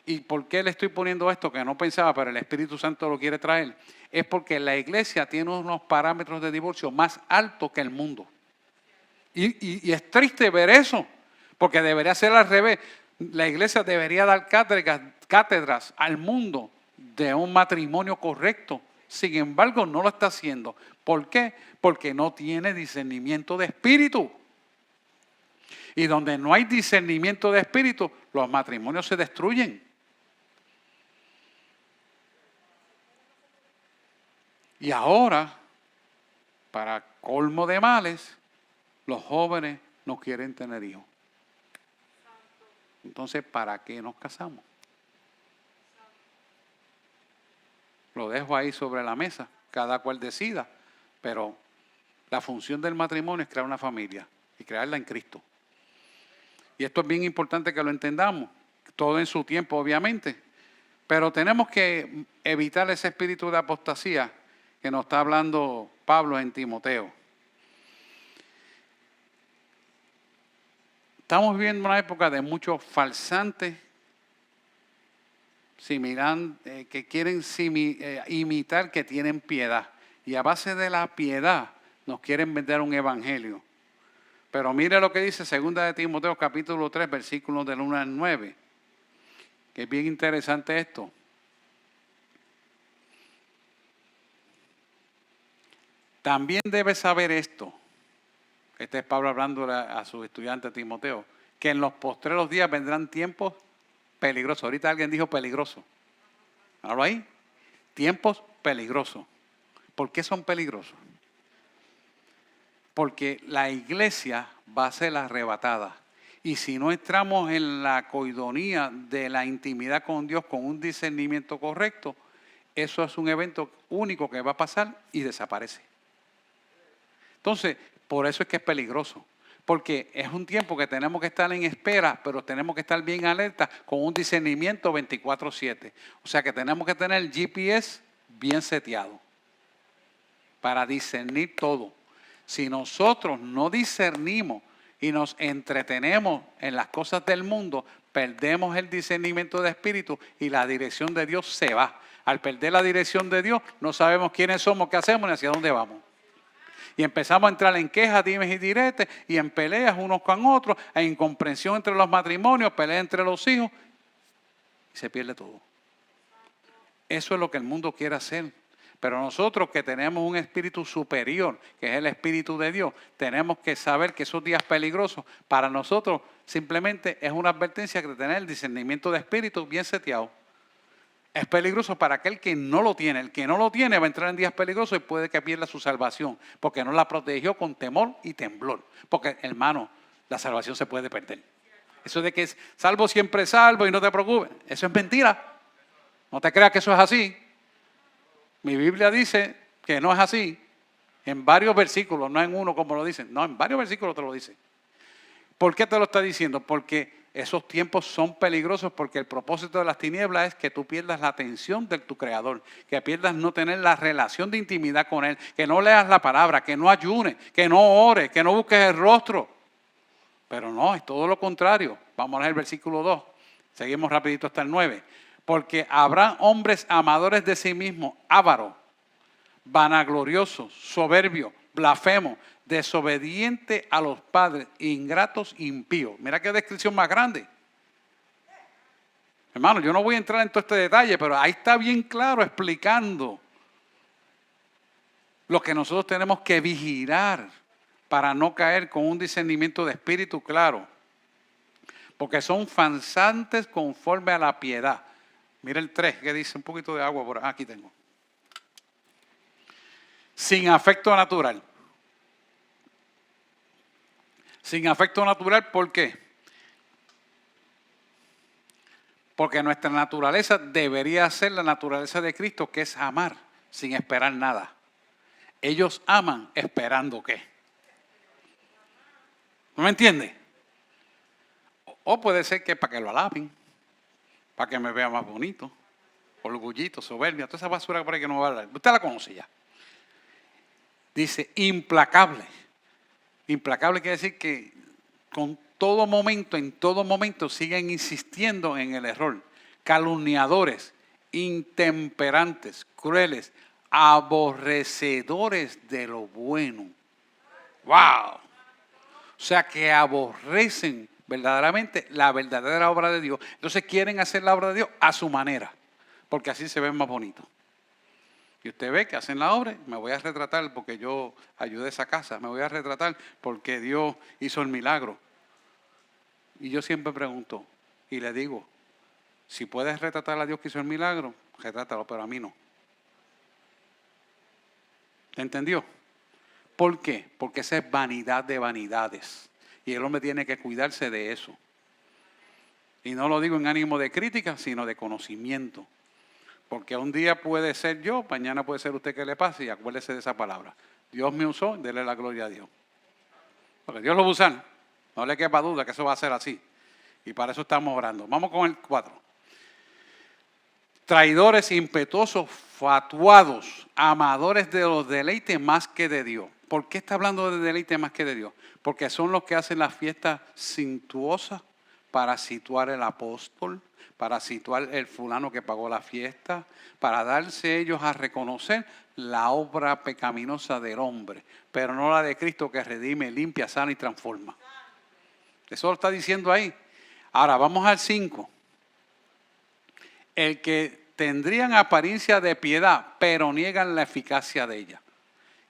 ¿Y por qué le estoy poniendo esto que no pensaba, pero el Espíritu Santo lo quiere traer? Es porque la iglesia tiene unos parámetros de divorcio más altos que el mundo. Y es triste ver eso, porque debería ser al revés. La iglesia debería dar cátedras al mundo de un matrimonio correcto. Sin embargo, no lo está haciendo. ¿Por qué? Porque no tiene discernimiento de espíritu. Y donde no hay discernimiento de espíritu, los matrimonios se destruyen. Y ahora, para colmo de males, los jóvenes no quieren tener hijos. Entonces, ¿para qué nos casamos? Lo dejo ahí sobre la mesa, cada cual decida, pero la función del matrimonio es crear una familia y crearla en Cristo. Y esto es bien importante que lo entendamos, todo en su tiempo obviamente, pero tenemos que evitar ese espíritu de apostasía que nos está hablando Pablo en Timoteo. Estamos viviendo una época de muchos falsantes que quieren imitar que tienen piedad. Y a base de la piedad nos quieren vender un evangelio. Pero mire lo que dice 2 de Timoteo capítulo 3, versículos del 1 al 9. Que es bien interesante esto. También debes saber esto. Este es Pablo hablando a su estudiante Timoteo. Que en los postreros días vendrán tiempos peligrosos. Ahorita alguien dijo peligroso. ¿Hablo ahí? Tiempos peligrosos. ¿Por qué son peligrosos? Porque la iglesia va a ser arrebatada. Y si no entramos en la coidonía de la intimidad con Dios con un discernimiento correcto, eso es un evento único que va a pasar y desaparece. Entonces, por eso es que es peligroso. Porque es un tiempo que tenemos que estar en espera, pero tenemos que estar bien alerta con un discernimiento 24/7. O sea que tenemos que tener el GPS bien seteado para discernir todo. Si nosotros no discernimos y nos entretenemos en las cosas del mundo, perdemos el discernimiento de espíritu y la dirección de Dios se va. Al perder la dirección de Dios, no sabemos quiénes somos, qué hacemos ni hacia dónde vamos. Y empezamos a entrar en quejas, dimes y diretes, y en peleas unos con otros, en incomprensión entre los matrimonios, peleas entre los hijos. y se pierde todo. Eso es lo que el mundo quiere hacer. Pero nosotros que tenemos un espíritu superior, que es el Espíritu de Dios, tenemos que saber que esos días peligrosos para nosotros simplemente es una advertencia de tener el discernimiento de espíritu bien seteado. Es peligroso para aquel que no lo tiene. El que no lo tiene va a entrar en días peligrosos y puede que pierda su salvación, porque no la protegió con temor y temblor. Porque, hermano, la salvación se puede perder. Eso de que es salvo siempre salvo y no te preocupes, eso es mentira. No te creas que eso es así. Mi Biblia dice que no es así. En varios versículos, no en uno como lo dicen. No, en varios versículos te lo dice. ¿Por qué te lo está diciendo? Porque esos tiempos son peligrosos, porque el propósito de las tinieblas es que tú pierdas la atención de tu Creador, que pierdas no tener la relación de intimidad con Él, que no leas la palabra, que no ayunes, que no ores, que no busques el rostro. Pero no, es todo lo contrario. Vamos a leer el versículo 2. Seguimos rapidito hasta el 9. Porque habrán hombres amadores de sí mismos, ávaros, vanagloriosos, soberbios, blasfemos, desobedientes a los padres, ingratos, impíos. Mira qué descripción más grande. Hermano, yo no voy a entrar en todo este detalle, pero ahí está bien claro explicando lo que nosotros tenemos que vigilar para no caer con un discernimiento de espíritu claro. Porque son falsantes conforme a la piedad. Mira el 3, que dice un poquito de agua por aquí tengo. Sin afecto natural. Sin afecto natural, ¿por qué? Porque nuestra naturaleza debería ser la naturaleza de Cristo, que es amar sin esperar nada. Ellos aman esperando ¿qué? ¿No me entiende? O puede ser que para que lo alaben, para que me vea más bonito, orgullito, soberbia, toda esa basura por ahí que no va a hablar. Usted la conoce ya. Dice implacable. Implacable quiere decir que con todo momento, en todo momento siguen insistiendo en el error. Calumniadores, intemperantes, crueles, aborrecedores de lo bueno. ¡Wow! O sea que aborrecen verdaderamente la verdadera obra de Dios. Entonces quieren hacer la obra de Dios a su manera, porque así se ven más bonitos. Y usted ve que hacen la obra, me voy a retratar porque yo ayudé a esa casa, me voy a retratar porque Dios hizo el milagro. Y yo siempre pregunto y le digo, si puedes retratar a Dios que hizo el milagro, retrátalo, pero a mí no. ¿Te entendió? ¿Por qué? Porque esa es vanidad de vanidades. Y el hombre tiene que cuidarse de eso. Y no lo digo en ánimo de crítica, sino de conocimiento. Porque un día puede ser yo, mañana puede ser usted que le pase, y acuérdese de esa palabra. Dios me usó, dele la gloria a Dios. Porque Dios lo va a usar. No le quepa duda que eso va a ser así. Y para eso estamos orando. Vamos con el 4. Traidores, impetuosos, fatuados, amadores de los deleites más que de Dios. ¿Por qué está hablando de deleite más que de Dios? Porque son los que hacen las fiestas suntuosas para situar el apóstol, para situar el fulano que pagó la fiesta, para darse ellos a reconocer la obra pecaminosa del hombre, pero no la de Cristo que redime, limpia, sana y transforma. Eso lo está diciendo ahí. Ahora vamos al 5. El que tendrían apariencia de piedad, pero niegan la eficacia de ella.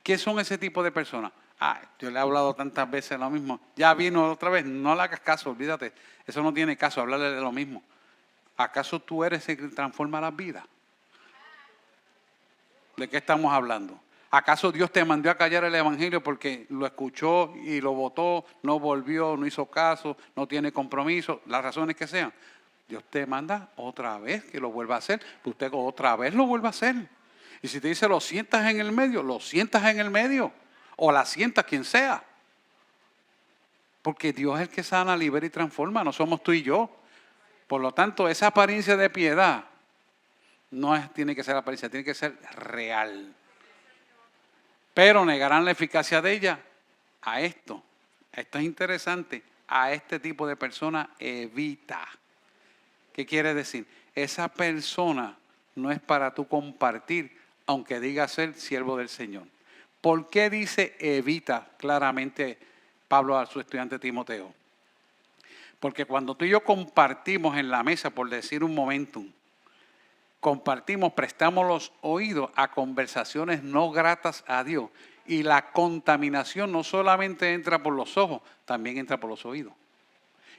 ¿Qué son ese tipo de personas? Yo le he hablado tantas veces lo mismo. Ya vino otra vez, no le hagas caso, olvídate. Eso no tiene caso, hablarle de lo mismo. ¿Acaso tú eres el que transforma las vidas? ¿De qué estamos hablando? ¿Acaso Dios te mandó a callar el evangelio porque lo escuchó y lo votó, no volvió, no hizo caso, no tiene compromiso, las razones que sean? Dios te manda otra vez que lo vuelva a hacer, pues usted otra vez lo vuelva a hacer. Y si te dice lo sientas en el medio, lo sientas en el medio. O la sientas quien sea. Porque Dios es el que sana, libera y transforma, no somos tú y yo. Por lo tanto, esa apariencia de piedad tiene que ser apariencia, tiene que ser real. Pero negarán la eficacia de ella a esto. Esto es interesante. A este tipo de persona evita. ¿Qué quiere decir? Esa persona no es para tú compartir, aunque diga ser siervo del Señor. ¿Por qué dice evita claramente Pablo a su estudiante Timoteo? Porque cuando tú y yo compartimos en la mesa, por decir un momentum, compartimos, prestamos los oídos a conversaciones no gratas a Dios. Y la contaminación no solamente entra por los ojos, también entra por los oídos.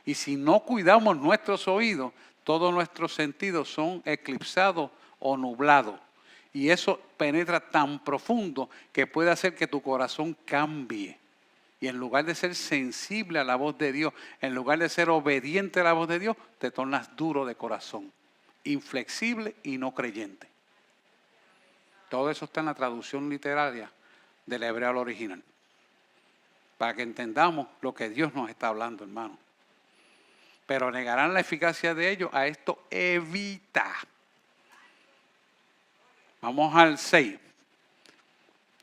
Y si no cuidamos nuestros oídos, todos nuestros sentidos son eclipsados o nublados. Y eso penetra tan profundo que puede hacer que tu corazón cambie. Y en lugar de ser sensible a la voz de Dios, en lugar de ser obediente a la voz de Dios, te tornas duro de corazón, inflexible y no creyente. Todo eso está en la traducción literaria del hebreo al original. Para que entendamos lo que Dios nos está hablando, hermano. Pero negarán la eficacia de ello. A esto evita. Vamos al 6.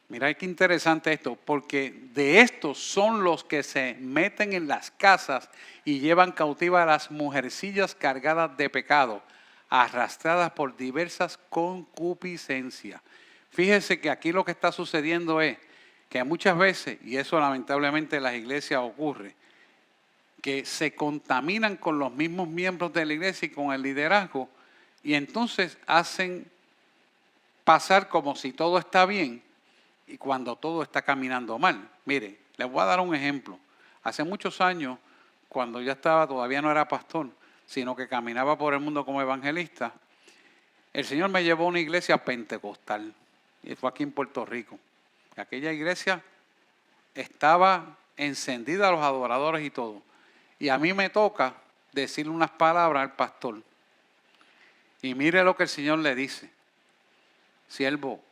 Mira qué interesante esto, porque de estos son los que se meten en las casas y llevan cautivas a las mujercillas cargadas de pecado, arrastradas por diversas concupiscencias. Fíjese que aquí lo que está sucediendo es que muchas veces, y eso lamentablemente en las iglesias ocurre, que se contaminan con los mismos miembros de la iglesia y con el liderazgo, y entonces hacen pasar como si todo está bien, y cuando todo está caminando mal. Mire, les voy a dar un ejemplo. Hace muchos años, cuando yo todavía no era pastor, sino que caminaba por el mundo como evangelista, el Señor me llevó a una iglesia pentecostal. Y fue aquí en Puerto Rico. Aquella iglesia estaba encendida a los adoradores y todo. Y a mí me toca decirle unas palabras al pastor. Y mire lo que el Señor le dice. Siervo,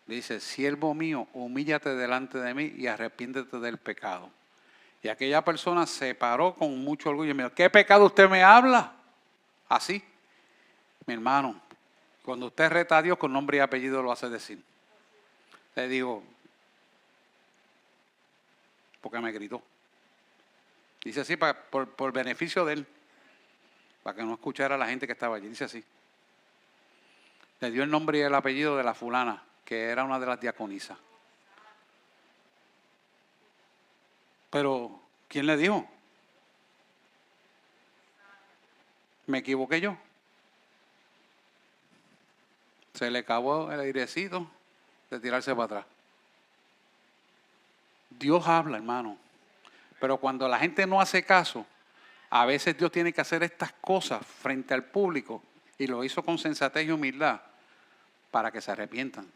dice, siervo mío, humíllate delante de mí y arrepiéntete del pecado. Y aquella persona se paró con mucho orgullo y me dijo, ¿qué pecado usted me habla? Así, mi hermano, cuando usted reta a Dios con nombre y apellido lo hace decir. Le digo, porque me gritó. Dice así por beneficio de él, para que no escuchara a la gente que estaba allí. Dice así. Le dio el nombre y el apellido de la fulana, que era una de las diaconisas. Pero, ¿quién le dijo? ¿Me equivoqué yo? Se le acabó el airecito de tirarse para atrás. Dios habla, hermano. Pero cuando la gente no hace caso, a veces Dios tiene que hacer estas cosas frente al público, y lo hizo con sensatez y humildad para que se arrepientan.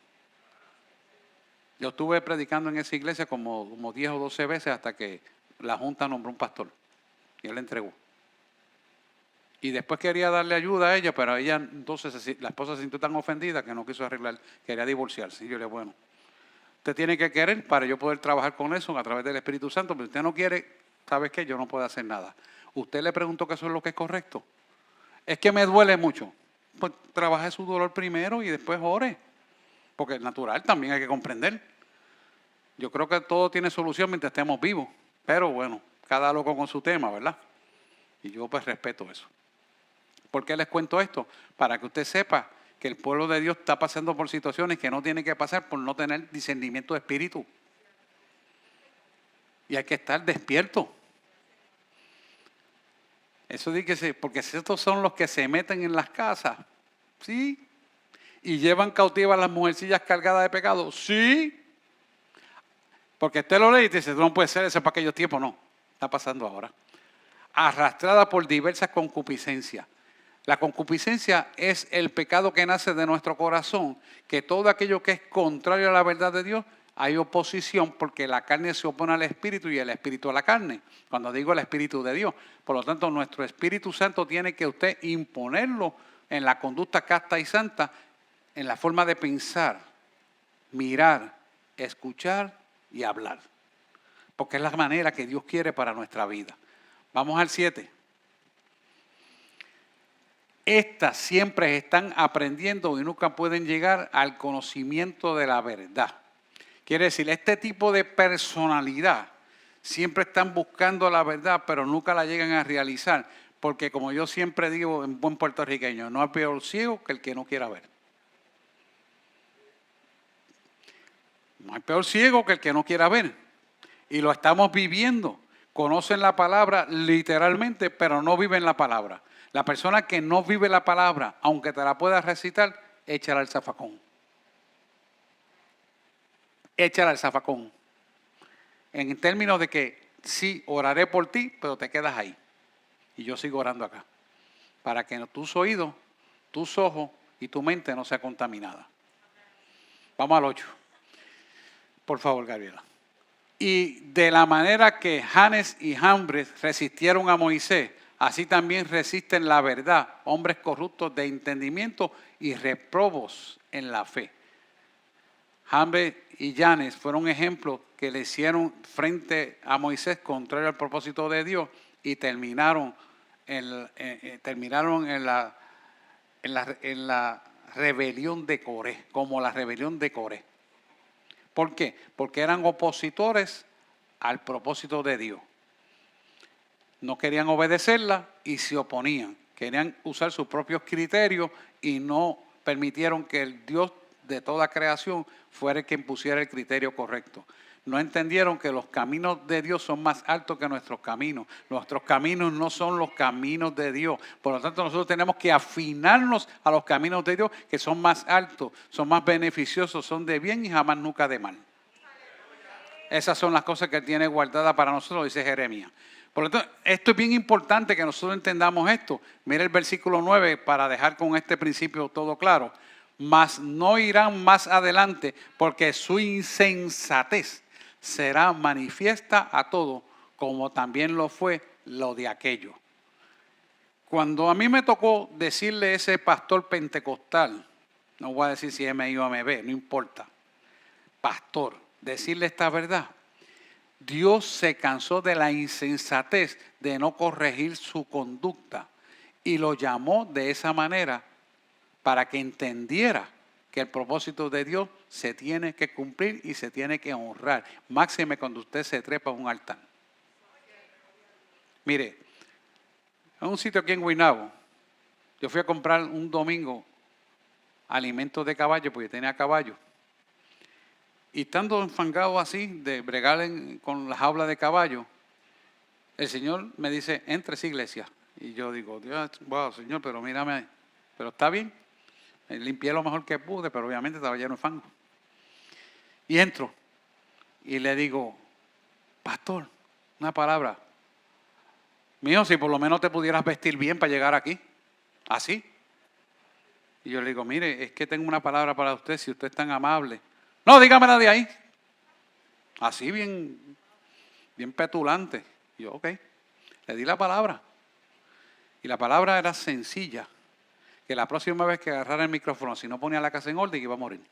Yo estuve predicando en esa iglesia como 10 o 12 veces hasta que la junta nombró un pastor y él le entregó. Y después quería darle ayuda a ella, pero ella entonces la esposa se sintió tan ofendida que no quiso arreglar, quería divorciarse. Y yo le dije, bueno, usted tiene que querer para yo poder trabajar con eso a través del Espíritu Santo, pero usted no quiere, ¿sabes qué? Yo no puedo hacer nada. Usted le preguntó que eso es lo que es correcto. Es que me duele mucho. Pues trabaje su dolor primero y después ore. Porque es natural, también hay que comprender. Yo creo que todo tiene solución mientras estemos vivos. Pero bueno, cada loco con su tema, ¿verdad? Y yo pues respeto eso. ¿Por qué les cuento esto? Para que usted sepa que el pueblo de Dios está pasando por situaciones que no tiene que pasar por no tener discernimiento de espíritu. Y hay que estar despierto. Eso dice, porque estos son los que se meten en las casas, ¿sí? Y llevan cautivas a las mujercillas cargadas de pecado, ¿sí? Porque usted lo lee y dice, no puede ser, eso para aquellos tiempos, no, está pasando ahora. Arrastrada por diversas concupiscencias. La concupiscencia es el pecado que nace de nuestro corazón, que todo aquello que es contrario a la verdad de Dios, hay oposición porque la carne se opone al espíritu y el espíritu a la carne. Cuando digo el espíritu de Dios, por lo tanto nuestro Espíritu Santo tiene que usted imponerlo en la conducta casta y santa, en la forma de pensar, mirar, escuchar y hablar. Porque es la manera que Dios quiere para nuestra vida. Vamos al 7. Estas siempre están aprendiendo y nunca pueden llegar al conocimiento de la verdad. Quiere decir, este tipo de personalidad siempre están buscando la verdad, pero nunca la llegan a realizar. Porque como yo siempre digo en buen puertorriqueño, no hay peor ciego que el que no quiera ver. No hay peor ciego que el que no quiera ver. Y lo estamos viviendo. conocen la palabra literalmente, pero no viven la palabra. La persona que no vive la palabra, aunque te la pueda recitar, échala al zafacón. Échala al zafacón. En términos de que sí, oraré por ti, pero te quedas ahí. Y yo sigo orando acá. Para que tus oídos, tus ojos y tu mente no sea contaminada. Vamos al 8. Por favor, Gabriela. Y de la manera que Janes y Jambres resistieron a Moisés, así también resisten la verdad, hombres corruptos de entendimiento y reprobos en la fe. Jambres y Janes fueron ejemplos que le hicieron frente a Moisés contrario al propósito de Dios y terminaron en la rebelión de Coré, como la rebelión de Coré. ¿Por qué? Porque eran opositores al propósito de Dios. No querían obedecerla y se oponían. Querían usar sus propios criterios y no permitieron que el Dios de toda creación fuera el que impusiera el criterio correcto. No entendieron que los caminos de Dios son más altos que nuestros caminos. Nuestros caminos no son los caminos de Dios. Por lo tanto, nosotros tenemos que afinarnos a los caminos de Dios que son más altos, son más beneficiosos, son de bien y jamás nunca de mal. Esas son las cosas que Él tiene guardadas para nosotros, dice Jeremías. Por lo tanto, esto es bien importante que nosotros entendamos esto. Mira el versículo 9 para dejar con este principio todo claro. Mas no irán más adelante porque su insensatez será manifiesta a todos, como también lo fue lo de aquello. Cuando a mí me tocó decirle a ese pastor pentecostal, no voy a decir si MI o MB, no importa, pastor, decirle esta verdad, Dios se cansó de la insensatez de no corregir su conducta y lo llamó de esa manera para que entendiera que el propósito de Dios se tiene que cumplir y se tiene que honrar. Máxime cuando usted se trepa a un altar. Mire, en un sitio aquí en Guaynabo, yo fui a comprar un domingo alimentos de caballo, porque tenía caballo. Y estando enfangado así, de bregar con la jaula de caballo, el Señor me dice, entre esa iglesia. Y yo digo, Dios, wow, Señor, pero mírame, pero está bien. Limpié lo mejor que pude, pero obviamente estaba lleno de fango. Y entro y le digo, pastor, una palabra. Mío, si por lo menos te pudieras vestir bien para llegar aquí. Así. Y yo le digo, mire, es que tengo una palabra para usted, si usted es tan amable. No, dígamela de ahí. Así bien petulante. Y yo, ok. Le di la palabra. Y la palabra era sencilla. Que la próxima vez que agarrara el micrófono, si no ponía la casa en orden, que iba a morir.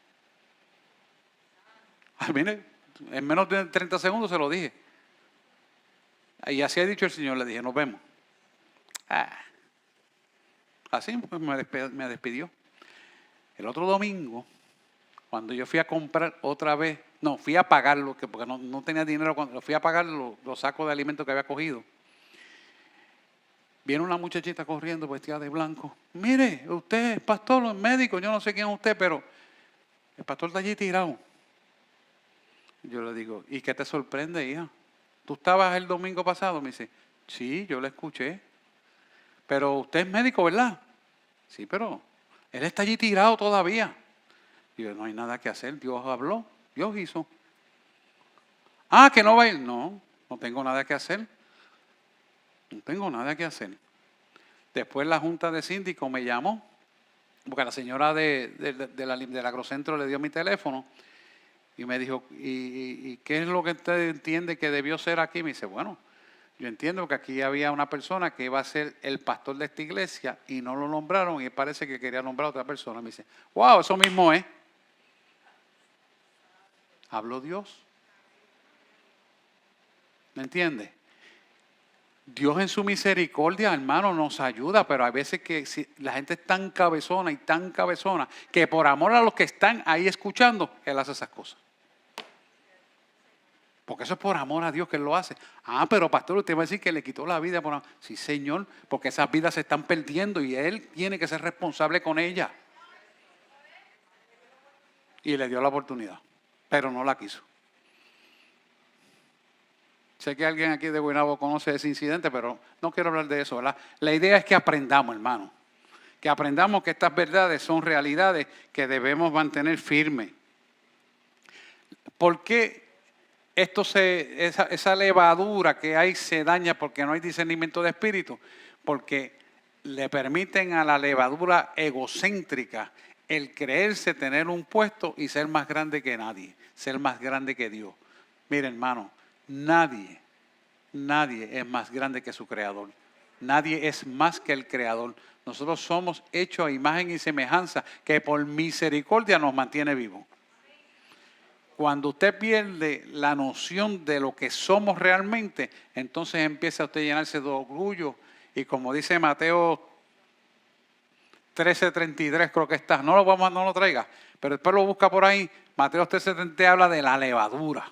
Ay, mire, en menos de 30 segundos se lo dije. Y así ha dicho el Señor, le dije, nos vemos. Así pues me despidió. El otro domingo, cuando yo fui a comprar otra vez, no, fui a pagarlo, porque no tenía dinero, cuando fui a pagar los sacos de alimentos que había cogido. Viene una muchachita corriendo vestida de blanco. Mire, usted es pastor, es médico, yo no sé quién es usted, pero el pastor está allí tirado. Yo le digo, ¿y qué te sorprende, hija? ¿Tú estabas el domingo pasado? Me dice, sí, yo le escuché. Pero usted es médico, ¿verdad? Sí, pero él está allí tirado todavía. Y yo, no hay nada que hacer, Dios habló, Dios hizo. Ah, que no va a ir. No tengo nada que hacer. No tengo nada que hacer. Después la junta de síndicos me llamó, porque la señora del agrocentro le dio mi teléfono y me dijo, ¿y qué es lo que usted entiende que debió ser aquí? Me dice, bueno, yo entiendo que aquí había una persona que iba a ser el pastor de esta iglesia y no lo nombraron y parece que quería nombrar a otra persona. Me dice, wow, eso mismo es. Habló Dios. ¿Me entiende? Dios en su misericordia, hermano, nos ayuda, pero hay veces que la gente es tan cabezona que por amor a los que están ahí escuchando, Él hace esas cosas. Porque eso es por amor a Dios que Él lo hace. Ah, pero pastor, usted va a decir que le quitó la vida. Sí, Señor, porque esas vidas se están perdiendo y Él tiene que ser responsable con ellas. Y le dio la oportunidad, pero no la quiso. Sé que alguien aquí de Guaynabo conoce ese incidente, pero no quiero hablar de eso, ¿verdad? La idea es que aprendamos, hermano. Que aprendamos que estas verdades son realidades que debemos mantener firmes. ¿Por qué esa levadura que hay se daña porque no hay discernimiento de espíritu? Porque le permiten a la levadura egocéntrica el creerse tener un puesto y ser más grande que nadie, ser más grande que Dios. Mire, hermano, nadie es más grande que su creador. Nadie es más que el creador. Nosotros somos hechos a imagen y semejanza que por misericordia nos mantiene vivos. Cuando usted pierde la noción de lo que somos realmente, entonces empieza usted a llenarse de orgullo. Y como dice Mateo 13:33, creo que está, no lo traiga, pero después lo busca por ahí. Mateo 13:33 habla de la levadura.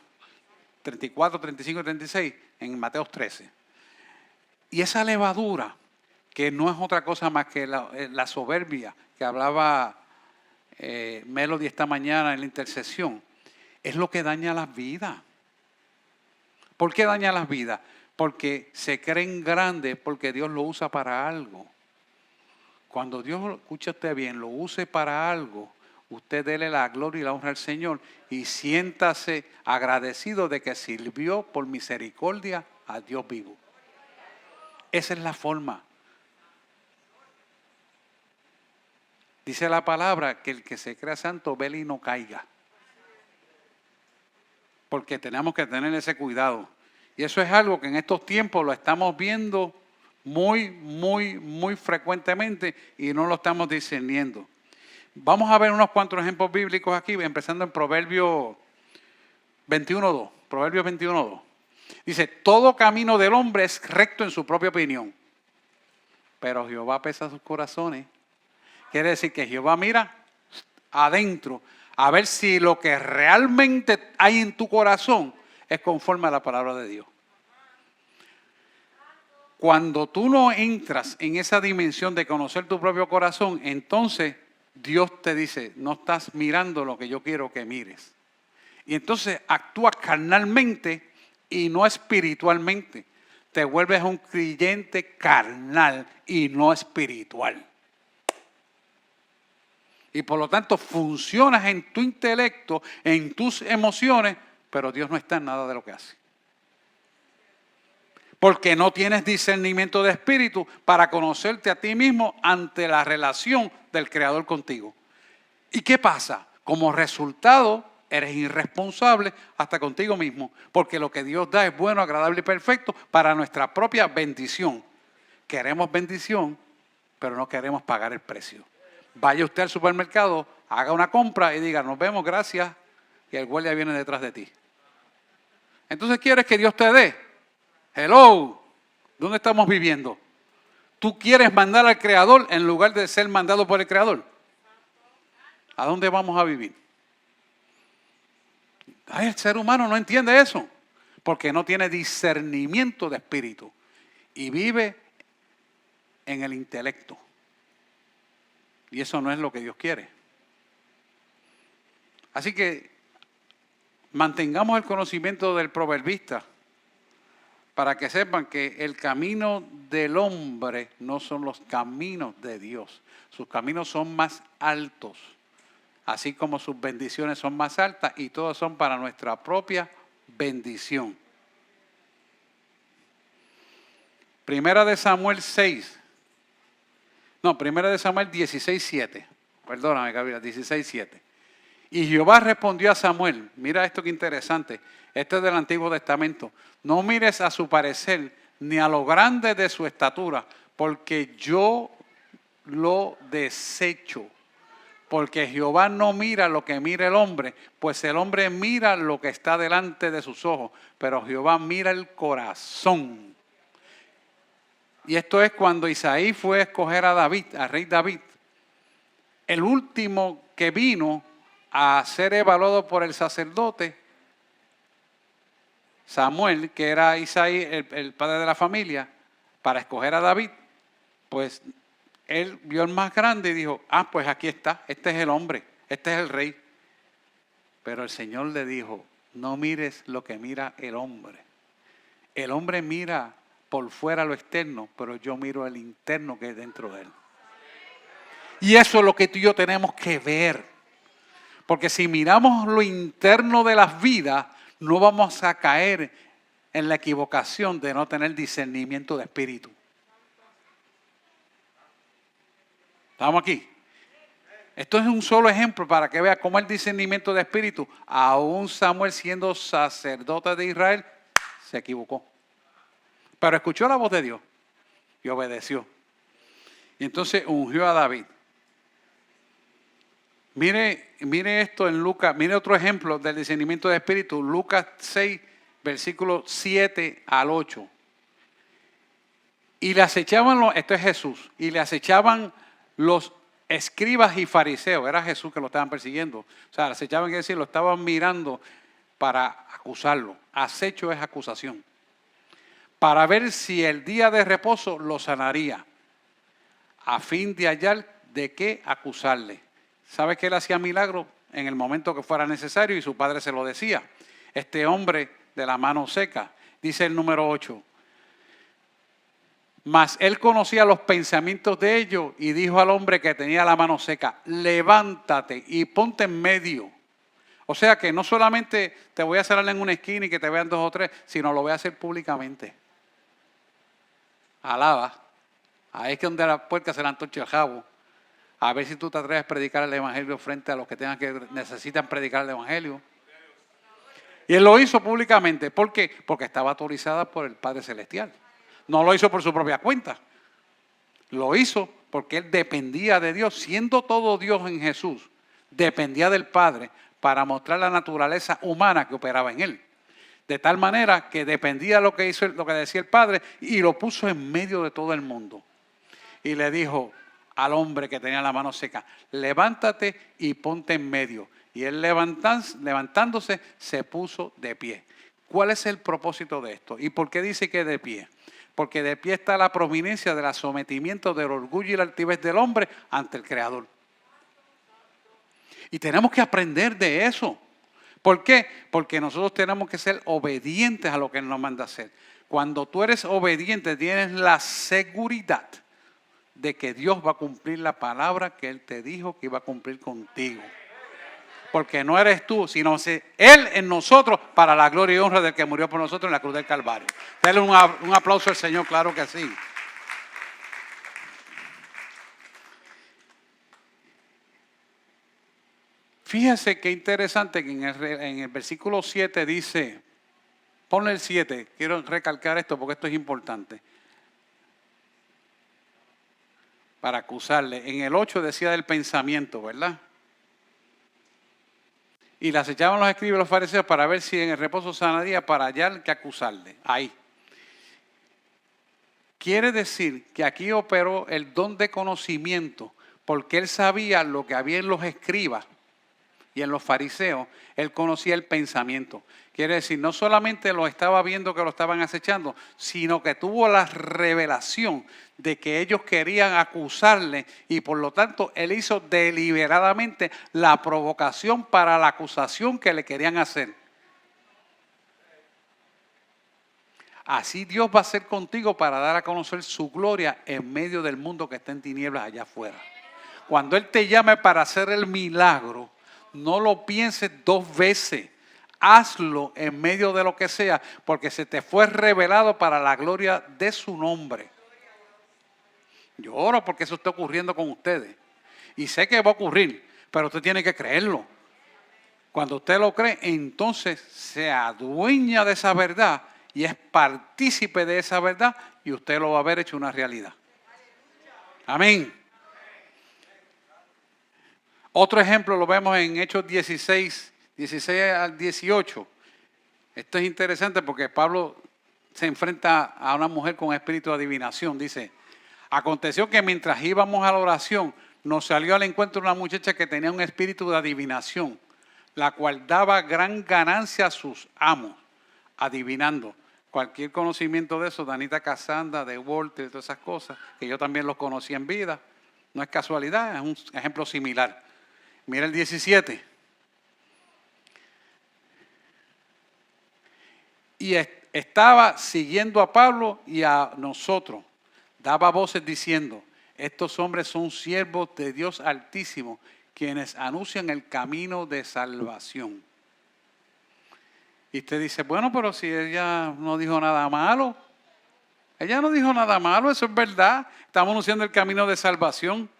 34, 35 y 36 en Mateo 13. Y esa levadura, que no es otra cosa más que la soberbia que hablaba Melody esta mañana en la intercesión, es lo que daña las vidas. ¿Por qué daña las vidas? Porque se creen grandes, porque Dios lo usa para algo. Cuando Dios, escucha usted bien, lo use para algo, usted dele la gloria y la honra al Señor y siéntase agradecido de que sirvió por misericordia a Dios vivo. Esa es la forma. Dice la palabra que el que se crea santo vele y no caiga. Porque tenemos que tener ese cuidado. Y eso es algo que en estos tiempos lo estamos viendo muy frecuentemente y no lo estamos discerniendo. Vamos a ver unos cuantos ejemplos bíblicos aquí, empezando en Proverbios 21:2. Proverbios 21:2. Dice, todo camino del hombre es recto en su propia opinión, pero Jehová pesa sus corazones. Quiere decir que Jehová mira adentro a ver si lo que realmente hay en tu corazón es conforme a la palabra de Dios. Cuando tú no entras en esa dimensión de conocer tu propio corazón, entonces Dios te dice, no estás mirando lo que yo quiero que mires. Y entonces actúas carnalmente y no espiritualmente. Te vuelves un creyente carnal y no espiritual. Y por lo tanto funcionas en tu intelecto, en tus emociones, pero Dios no está en nada de lo que hace. Porque no tienes discernimiento de espíritu para conocerte a ti mismo ante la relación del Creador contigo. ¿Y qué pasa? Como resultado, eres irresponsable hasta contigo mismo, porque lo que Dios da es bueno, agradable y perfecto para nuestra propia bendición. Queremos bendición, pero no queremos pagar el precio. Vaya usted al supermercado, haga una compra y diga, nos vemos, gracias, y el guardia viene detrás de ti. Entonces, ¿quieres que Dios te dé? Hello, ¿dónde estamos viviendo? ¿Tú quieres mandar al Creador en lugar de ser mandado por el Creador? ¿A dónde vamos a vivir? Ay, el ser humano no entiende eso, porque no tiene discernimiento de espíritu y vive en el intelecto. Y eso no es lo que Dios quiere. Así que mantengamos el conocimiento del proverbista para que sepan que el camino del hombre no son los caminos de Dios. Sus caminos son más altos, así como sus bendiciones son más altas y todas son para nuestra propia bendición. Primera de Samuel 16:7. Perdóname, Gabriela, 16:7. Y Jehová respondió a Samuel, mira esto que interesante, esto es del Antiguo Testamento, no mires a su parecer ni a lo grande de su estatura, porque yo lo desecho. Porque Jehová no mira lo que mira el hombre, pues el hombre mira lo que está delante de sus ojos, pero Jehová mira el corazón. Y esto es cuando Isaí fue a escoger a David, al rey David, el último que vino a ser evaluado por el sacerdote Samuel, que era Isaí, el padre de la familia, para escoger a David, pues él vio el más grande y dijo, pues aquí está, este es el hombre, este es el rey. Pero el Señor le dijo, no mires lo que mira el hombre. El hombre mira por fuera lo externo, pero yo miro el interno que es dentro de él. Y eso es lo que tú y yo tenemos que ver. Porque si miramos lo interno de las vidas, no vamos a caer en la equivocación de no tener discernimiento de espíritu. ¿Estamos aquí? Esto es un solo ejemplo para que vea cómo el discernimiento de espíritu, aún Samuel siendo sacerdote de Israel, se equivocó. Pero escuchó la voz de Dios y obedeció. Y entonces ungió a David. Mire esto en Lucas, mire otro ejemplo del discernimiento de espíritu, Lucas 6, versículos 7 al 8. Y le acechaban, esto es Jesús, y le acechaban los escribas y fariseos, era Jesús que lo estaban persiguiendo. O sea, le acechaban, es decir, lo estaban mirando para acusarlo. Acecho es acusación. Para ver si el día de reposo lo sanaría, a fin de hallar de qué acusarle. ¿Sabe que él hacía milagros en el momento que fuera necesario? Y su padre se lo decía. Este hombre de la mano seca, dice el número 8. Mas él conocía los pensamientos de ellos y dijo al hombre que tenía la mano seca, levántate y ponte en medio. O sea que no solamente te voy a cerrar en una esquina y que te vean 2 o 3, sino lo voy a hacer públicamente. Alaba. Ahí es que donde la puerca se la antorcha el jabo. A ver si tú te atreves a predicar el evangelio frente a los que necesitan predicar el evangelio. Y él lo hizo públicamente. ¿Por qué? Porque estaba autorizada por el Padre Celestial. No lo hizo por su propia cuenta. Lo hizo porque él dependía de Dios. Siendo todo Dios en Jesús, dependía del Padre para mostrar la naturaleza humana que operaba en él. De tal manera que dependía de lo que hizo, lo que decía el Padre, y lo puso en medio de todo el mundo. Y le dijo al hombre que tenía la mano seca, levántate y ponte en medio. Y él levantándose se puso de pie. ¿Cuál es el propósito de esto? ¿Y por qué dice que de pie? Porque de pie está la prominencia del sometimiento del orgullo y la altivez del hombre ante el Creador. Y tenemos que aprender de eso. ¿Por qué? Porque nosotros tenemos que ser obedientes a lo que Él nos manda hacer. Cuando tú eres obediente, tienes la seguridad de que Dios va a cumplir la palabra que Él te dijo que iba a cumplir contigo. Porque no eres tú, sino Él en nosotros para la gloria y honra del que murió por nosotros en la cruz del Calvario. Dale un aplauso al Señor, claro que sí. Fíjese qué interesante que en el versículo 7 dice, ponle el 7, quiero recalcar esto porque esto es importante. Para acusarle. En el 8 decía del pensamiento, ¿verdad? Y le acechaban los escribas y los fariseos para ver si en el reposo sanaría, para hallar que acusarle. Ahí. Quiere decir que aquí operó el don de conocimiento, porque él sabía lo que había en los escribas y en los fariseos. Él conocía el pensamiento. Quiere decir, no solamente lo estaba viendo que lo estaban acechando, sino que tuvo la revelación de que ellos querían acusarle y por lo tanto él hizo deliberadamente la provocación para la acusación que le querían hacer. Así Dios va a hacer contigo para dar a conocer su gloria en medio del mundo que está en tinieblas allá afuera. Cuando Él te llame para hacer el milagro, no lo pienses 2 veces. Hazlo en medio de lo que sea, porque se te fue revelado para la gloria de su nombre. Yo oro porque eso está ocurriendo con ustedes. Y sé que va a ocurrir, pero usted tiene que creerlo. Cuando usted lo cree, entonces se adueña de esa verdad y es partícipe de esa verdad y usted lo va a ver hecho una realidad. Amén. Otro ejemplo lo vemos en Hechos 16 al 18. Esto es interesante porque Pablo se enfrenta a una mujer con espíritu de adivinación. Dice, aconteció que mientras íbamos a la oración, nos salió al encuentro una muchacha que tenía un espíritu de adivinación, la cual daba gran ganancia a sus amos, adivinando. Cualquier conocimiento de eso, de Anita Casanda, de Walter, de todas esas cosas, que yo también los conocí en vida, no es casualidad, es un ejemplo similar. Mira el 17. Y estaba siguiendo a Pablo y a nosotros. Daba voces diciendo, estos hombres son siervos de Dios Altísimo, quienes anuncian el camino de salvación. Y usted dice, bueno, pero si ella no dijo nada malo. Ella no dijo nada malo, eso es verdad. Estamos anunciando el camino de salvación.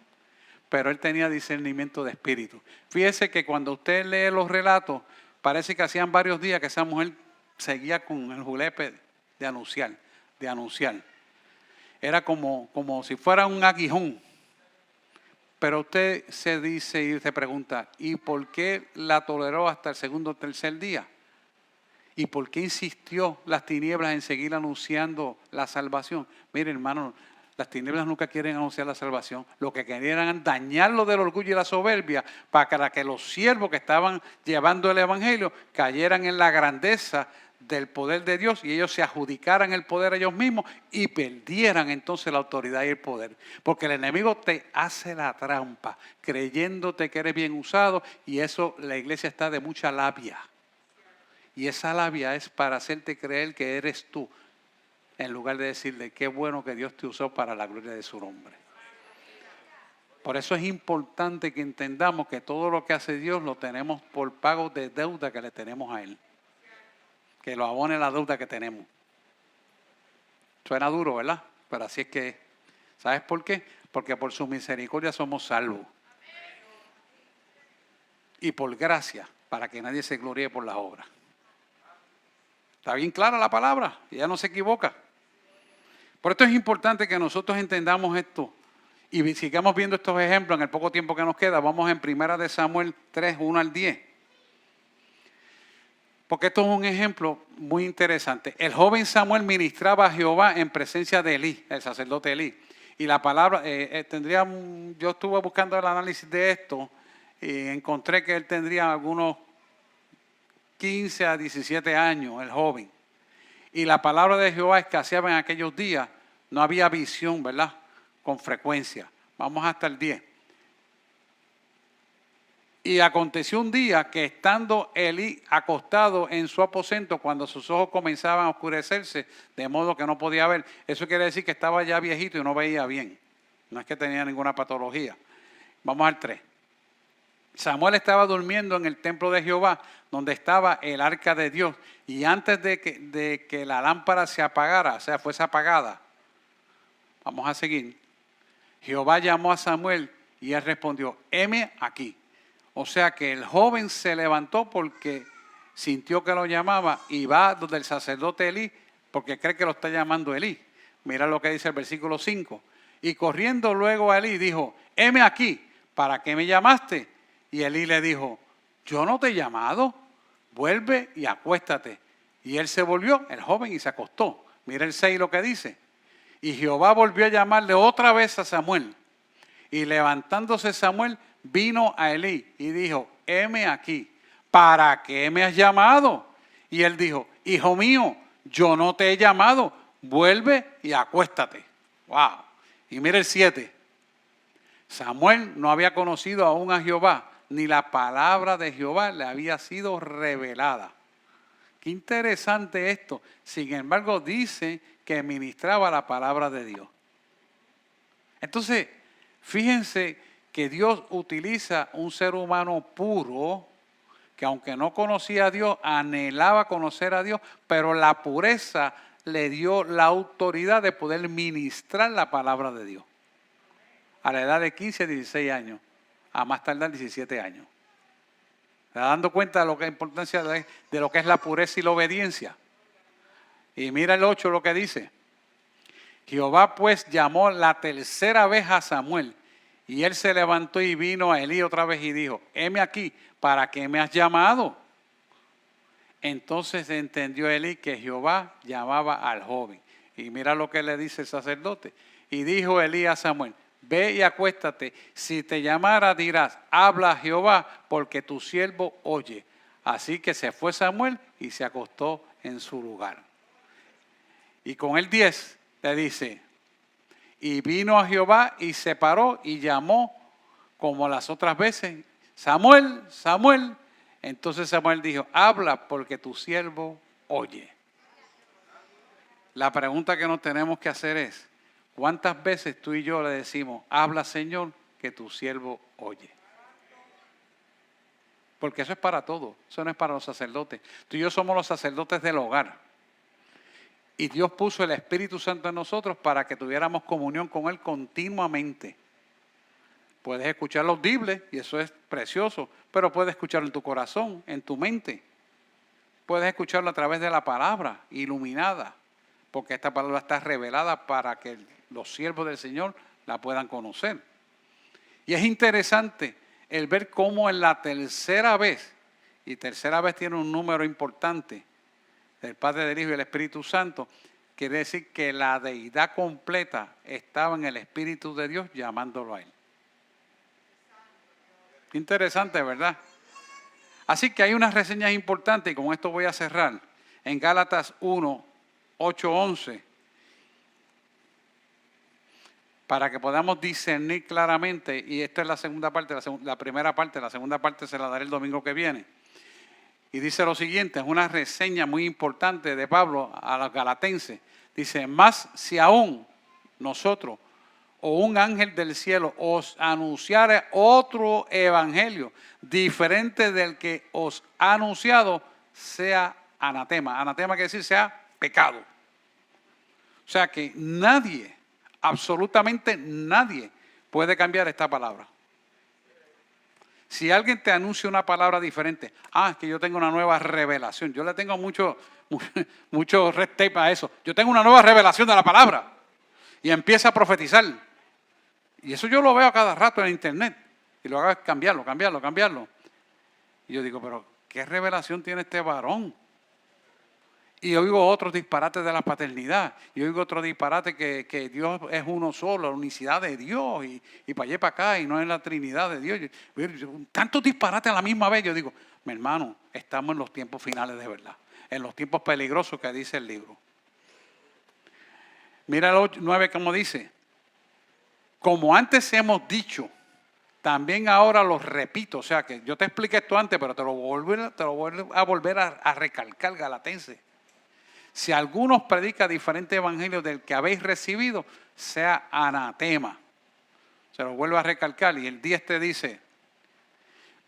Pero él tenía discernimiento de espíritu. Fíjese que cuando usted lee los relatos, parece que hacían varios días que esa mujer seguía con el julepe de anunciar. Era como si fuera un aguijón. Pero usted se dice y se pregunta, ¿y por qué la toleró hasta el segundo o tercer día? ¿Y por qué insistió las tinieblas en seguir anunciando la salvación? Mire, hermano, las tinieblas nunca quieren anunciar la salvación. Lo que querían era dañarlo del orgullo y la soberbia para que los siervos que estaban llevando el evangelio cayeran en la grandeza del poder de Dios y ellos se adjudicaran el poder ellos mismos y perdieran entonces la autoridad y el poder. Porque el enemigo te hace la trampa creyéndote que eres bien usado y eso la iglesia está de mucha labia. Y esa labia es para hacerte creer que eres tú, en lugar de decirle qué bueno que Dios te usó para la gloria de su nombre. Por eso es importante que entendamos que todo lo que hace Dios lo tenemos por pago de deuda que le tenemos a Él. Que lo abone la deuda que tenemos. Suena duro, ¿verdad? Pero así es que, ¿sabes por qué? Porque por su misericordia somos salvos. Y por gracia, para que nadie se gloríe por las obras. Está bien clara la palabra, ella no se equivoca. Por esto es importante que nosotros entendamos esto y sigamos viendo estos ejemplos en el poco tiempo que nos queda. Vamos en 1 Samuel 3, 1 al 10. Porque esto es un ejemplo muy interesante. El joven Samuel ministraba a Jehová en presencia de Elí, el sacerdote Elí. Y la palabra, yo estuve buscando el análisis de esto y encontré que él tendría algunos 15 a 17 años, el joven. Y la palabra de Jehová escaseaba en aquellos días. No había visión, ¿verdad? Con frecuencia. Vamos hasta el 10. Y aconteció un día que estando Elí acostado en su aposento, cuando sus ojos comenzaban a oscurecerse, de modo que no podía ver. Eso quiere decir que estaba ya viejito y no veía bien. No es que tenía ninguna patología. Vamos al 3. Samuel estaba durmiendo en el templo de Jehová, donde estaba el arca de Dios. Y antes de que la lámpara se apagara, o sea, fuese apagada, vamos a seguir. Jehová llamó a Samuel y él respondió, heme aquí. O sea que el joven se levantó porque sintió que lo llamaba y va donde el sacerdote Elí, porque cree que lo está llamando Elí. Mira lo que dice el versículo 5. Y corriendo luego a Elí dijo, heme aquí, ¿para qué me llamaste? Y Elí le dijo, yo no te he llamado, vuelve y acuéstate. Y él se volvió, el joven, y se acostó. Mira el 6 lo que dice. Y Jehová volvió a llamarle otra vez a Samuel. Y levantándose Samuel, vino a Elí y dijo, heme aquí, ¿para qué me has llamado? Y él dijo, hijo mío, yo no te he llamado, vuelve y acuéstate. Wow. Y mira el 7. Samuel no había conocido aún a Jehová, ni la palabra de Jehová le había sido revelada. Qué interesante esto. Sin embargo, dice que ministraba la palabra de Dios. Entonces, fíjense que Dios utiliza un ser humano puro, que aunque no conocía a Dios, anhelaba conocer a Dios, pero la pureza le dio la autoridad de poder ministrar la palabra de Dios. A la edad de 15, 16 años, a más tardar 17 años. ¿Se está dando cuenta de lo que es la importancia de lo que es la pureza y la obediencia? Y mira el 8 lo que dice. Jehová pues llamó la tercera vez a Samuel. Y él se levantó y vino a Elí otra vez y dijo, heme aquí, ¿para qué me has llamado? Entonces entendió Elí que Jehová llamaba al joven. Y mira lo que le dice el sacerdote. Y dijo Elí a Samuel, ve y acuéstate, si te llamara dirás, habla Jehová, porque tu siervo oye. Así que se fue Samuel y se acostó en su lugar. Y con el 10 le dice, y vino a Jehová y se paró y llamó como las otras veces, Samuel, Samuel. Entonces Samuel dijo, habla porque tu siervo oye. La pregunta que nos tenemos que hacer es, ¿cuántas veces tú y yo le decimos, habla Señor, que tu siervo oye? Porque eso es para todos, eso no es para los sacerdotes. Tú y yo somos los sacerdotes del hogar. Y Dios puso el Espíritu Santo en nosotros para que tuviéramos comunión con Él continuamente. Puedes escuchar los audibles y eso es precioso, pero puedes escucharlo en tu corazón, en tu mente. Puedes escucharlo a través de la palabra iluminada, porque esta palabra está revelada para que los siervos del Señor la puedan conocer. Y es interesante el ver cómo en la tercera vez, y tercera vez tiene un número importante, el Padre, del Hijo y el Espíritu Santo, quiere decir que la deidad completa estaba en el Espíritu de Dios llamándolo a Él. Interesante, ¿verdad? Así que hay unas reseñas importantes y con esto voy a cerrar. En Gálatas 1, 8, 11, para que podamos discernir claramente, y esta es la segunda parte, la primera parte, la segunda parte se la daré el domingo que viene. Y dice lo siguiente, es una reseña muy importante de Pablo a los galatenses. Dice, más si aún nosotros o un ángel del cielo os anunciare otro evangelio diferente del que os ha anunciado, sea anatema. Anatema quiere decir sea pecado. O sea que nadie, absolutamente nadie puede cambiar esta palabra. Si alguien te anuncia una palabra diferente, es que yo tengo una nueva revelación. Yo le tengo mucho red tape a eso. Yo tengo una nueva revelación de la palabra. Y empieza a profetizar. Y eso yo lo veo a cada rato en internet. Y lo hago es cambiarlo. Y yo digo, pero ¿qué revelación tiene este varón? Y oigo otros disparates de la paternidad. Y oigo otro disparate que Dios es uno solo, la unicidad de Dios. Y para allá y para acá, y no es la Trinidad de Dios. Tantos disparates a la misma vez. Yo digo, mi hermano, estamos en los tiempos finales de verdad. En los tiempos peligrosos que dice el libro. Mira el 9 como dice. Como antes hemos dicho, también ahora lo repito. O sea que yo te expliqué esto antes, pero te lo voy a volver a recalcar, galatense. Si alguno os predica diferente evangelio del que habéis recibido, sea anatema. Se lo vuelvo a recalcar. Y el 10 te dice,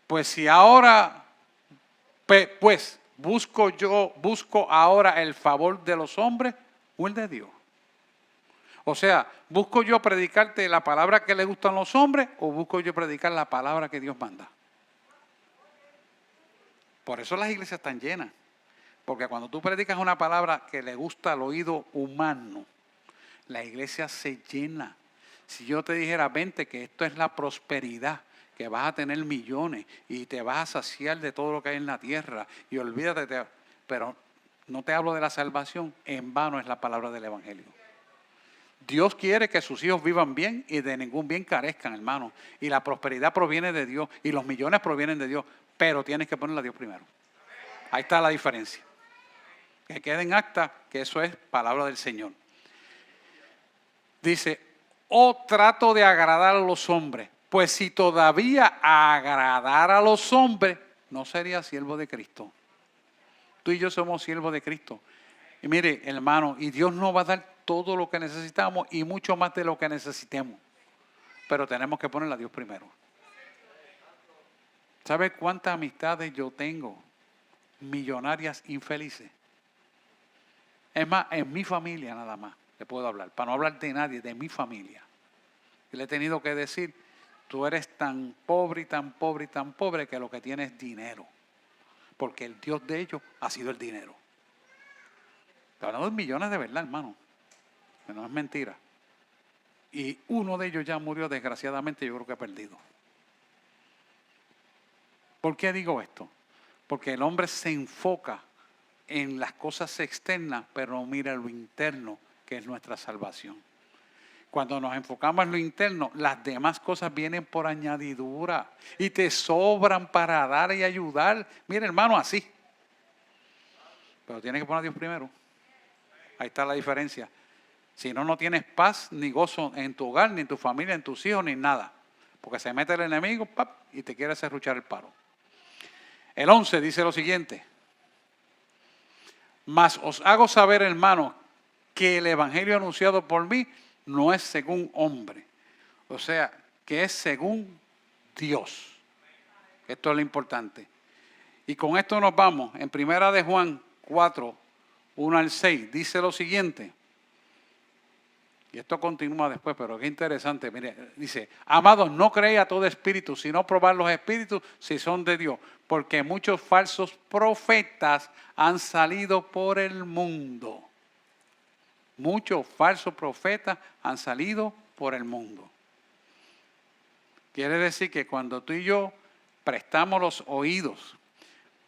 pues si ahora, pues busco ahora el favor de los hombres o el de Dios. O sea, ¿busco yo predicarte la palabra que le gustan los hombres o busco yo predicar la palabra que Dios manda? Por eso las iglesias están llenas. Porque cuando tú predicas una palabra que le gusta al oído humano, la iglesia se llena. Si yo te dijera, vente, que esto es la prosperidad, que vas a tener millones y te vas a saciar de todo lo que hay en la tierra y olvídate, pero no te hablo de la salvación, en vano es la palabra del evangelio. Dios quiere que sus hijos vivan bien y de ningún bien carezcan, hermano. Y la prosperidad proviene de Dios y los millones provienen de Dios, pero tienes que ponerle a Dios primero. Ahí está la diferencia. Que quede en acta que eso es palabra del Señor. Dice, trato de agradar a los hombres. Pues si todavía agradara a los hombres, no sería siervo de Cristo. Tú y yo somos siervos de Cristo. Y mire, hermano, y Dios nos va a dar todo lo que necesitamos y mucho más de lo que necesitemos. Pero tenemos que ponerle a Dios primero. ¿Sabe cuántas amistades yo tengo? Millonarias infelices. Es más, en mi familia nada más le puedo hablar. Para no hablar de nadie, de mi familia. Y le he tenido que decir, tú eres tan pobre y tan pobre y tan pobre que lo que tienes es dinero. Porque el Dios de ellos ha sido el dinero. Estoy hablando de millones de verdad, hermano. Que no es mentira. Y uno de ellos ya murió, desgraciadamente, yo creo que perdido. ¿Por qué digo esto? Porque el hombre se enfoca en las cosas externas, pero no mira lo interno, que es nuestra salvación. Cuando nos enfocamos en lo interno, las demás cosas vienen por añadidura y te sobran para dar y ayudar. Mira, hermano, así. Pero tienes que poner a Dios primero. Ahí está la diferencia. Si no, no tienes paz ni gozo en tu hogar, ni en tu familia, en tus hijos, ni nada. Porque se mete el enemigo y te quiere serruchar el paro. El 11 dice lo siguiente. Mas os hago saber, hermanos, que el evangelio anunciado por mí no es según hombre. O sea, que es según Dios. Esto es lo importante. Y con esto nos vamos. En 1 de Juan 4, 1 al 6, dice lo siguiente. Y esto continúa después, pero qué interesante. Mire, dice, amados, no creéis a todo espíritu, sino probad los espíritus si son de Dios. Porque muchos falsos profetas han salido por el mundo. Muchos falsos profetas han salido por el mundo. Quiere decir que cuando tú y yo prestamos los oídos,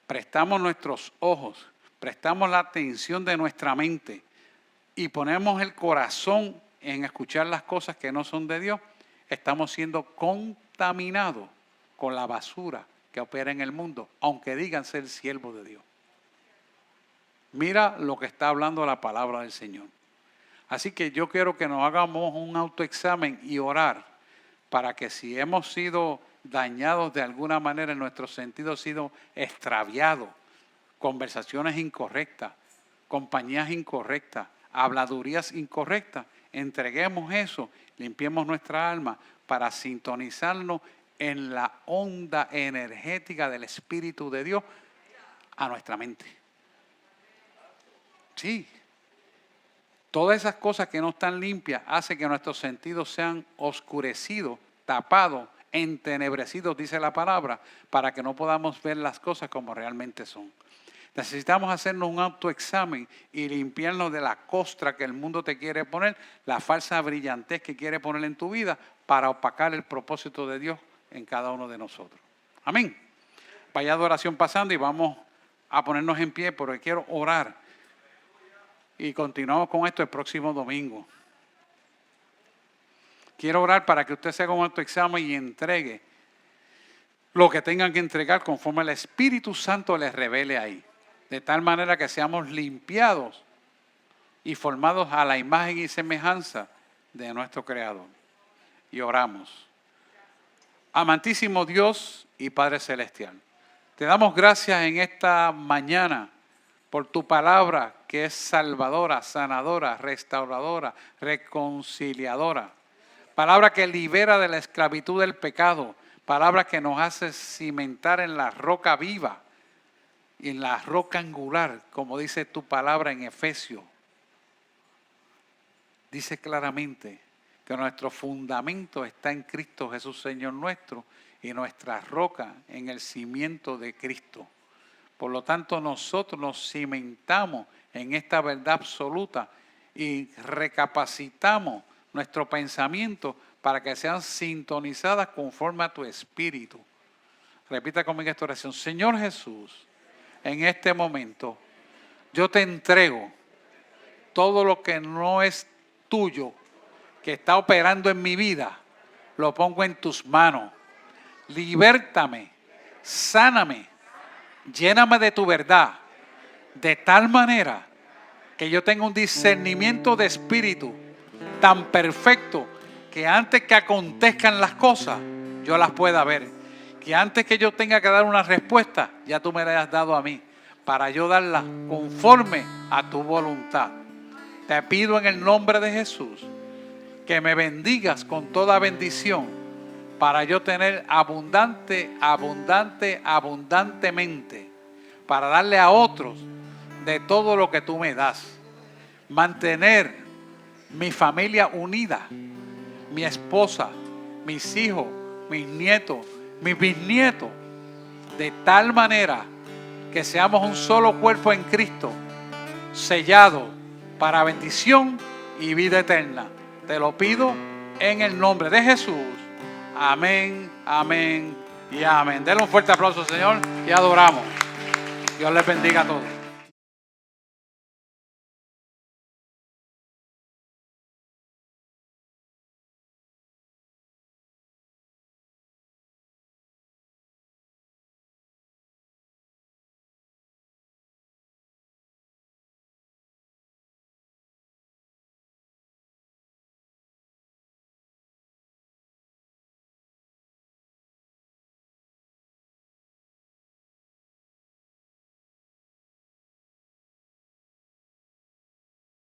prestamos nuestros ojos, prestamos la atención de nuestra mente y ponemos el corazón en escuchar las cosas que no son de Dios, estamos siendo contaminados con la basura que opera en el mundo, aunque digan ser siervos de Dios. Mira lo que está hablando la palabra del Señor. Así que yo quiero que nos hagamos un autoexamen y orar para que si hemos sido dañados de alguna manera en nuestro sentido, ha sido extraviados, conversaciones incorrectas, compañías incorrectas, habladurías incorrectas, entreguemos eso, limpiemos nuestra alma para sintonizarnos en la onda energética del Espíritu de Dios a nuestra mente. Sí. Todas esas cosas que no están limpias hacen que nuestros sentidos sean oscurecidos, tapados, entenebrecidos, dice la palabra, para que no podamos ver las cosas como realmente son. Necesitamos hacernos un autoexamen y limpiarnos de la costra que el mundo te quiere poner, la falsa brillantez que quiere poner en tu vida para opacar el propósito de Dios en cada uno de nosotros. Amén. Vaya de oración pasando y vamos a ponernos en pie porque quiero orar. Y continuamos con esto el próximo domingo. Quiero orar para que usted se haga un autoexamen y entregue lo que tengan que entregar conforme el Espíritu Santo les revele ahí. De tal manera que seamos limpiados y formados a la imagen y semejanza de nuestro Creador. Y oramos. Amantísimo Dios y Padre Celestial, te damos gracias en esta mañana por tu palabra que es salvadora, sanadora, restauradora, reconciliadora. Palabra que libera de la esclavitud del pecado. Palabra que nos hace cimentar en la roca viva y en la roca angular, como dice tu palabra en Efesios. Dice claramente que nuestro fundamento está en Cristo Jesús, Señor nuestro, y nuestra roca en el cimiento de Cristo. Por lo tanto, nosotros nos cimentamos en esta verdad absoluta y recapacitamos nuestro pensamiento para que sean sintonizadas conforme a tu espíritu. Repita conmigo esta oración. Señor Jesús, en este momento yo te entrego todo lo que no es tuyo, que está operando en mi vida, lo pongo en tus manos. Libértame, sáname, lléname de tu verdad, de tal manera que yo tenga un discernimiento de espíritu tan perfecto que antes que acontezcan las cosas, yo las pueda ver. Que antes que yo tenga que dar una respuesta, ya tú me la hayas dado a mí, para yo darla conforme a tu voluntad. Te pido en el nombre de Jesús que me bendigas con toda bendición para yo tener abundantemente, para darle a otros de todo lo que tú me das. Mantener mi familia unida, mi esposa, mis hijos, mis nietos, mis bisnietos, de tal manera que seamos un solo cuerpo en Cristo, sellado para bendición y vida eterna. Te lo pido en el nombre de Jesús. Amén, amén y amén. Denle un fuerte aplauso, Señor, y adoramos. Dios les bendiga a todos.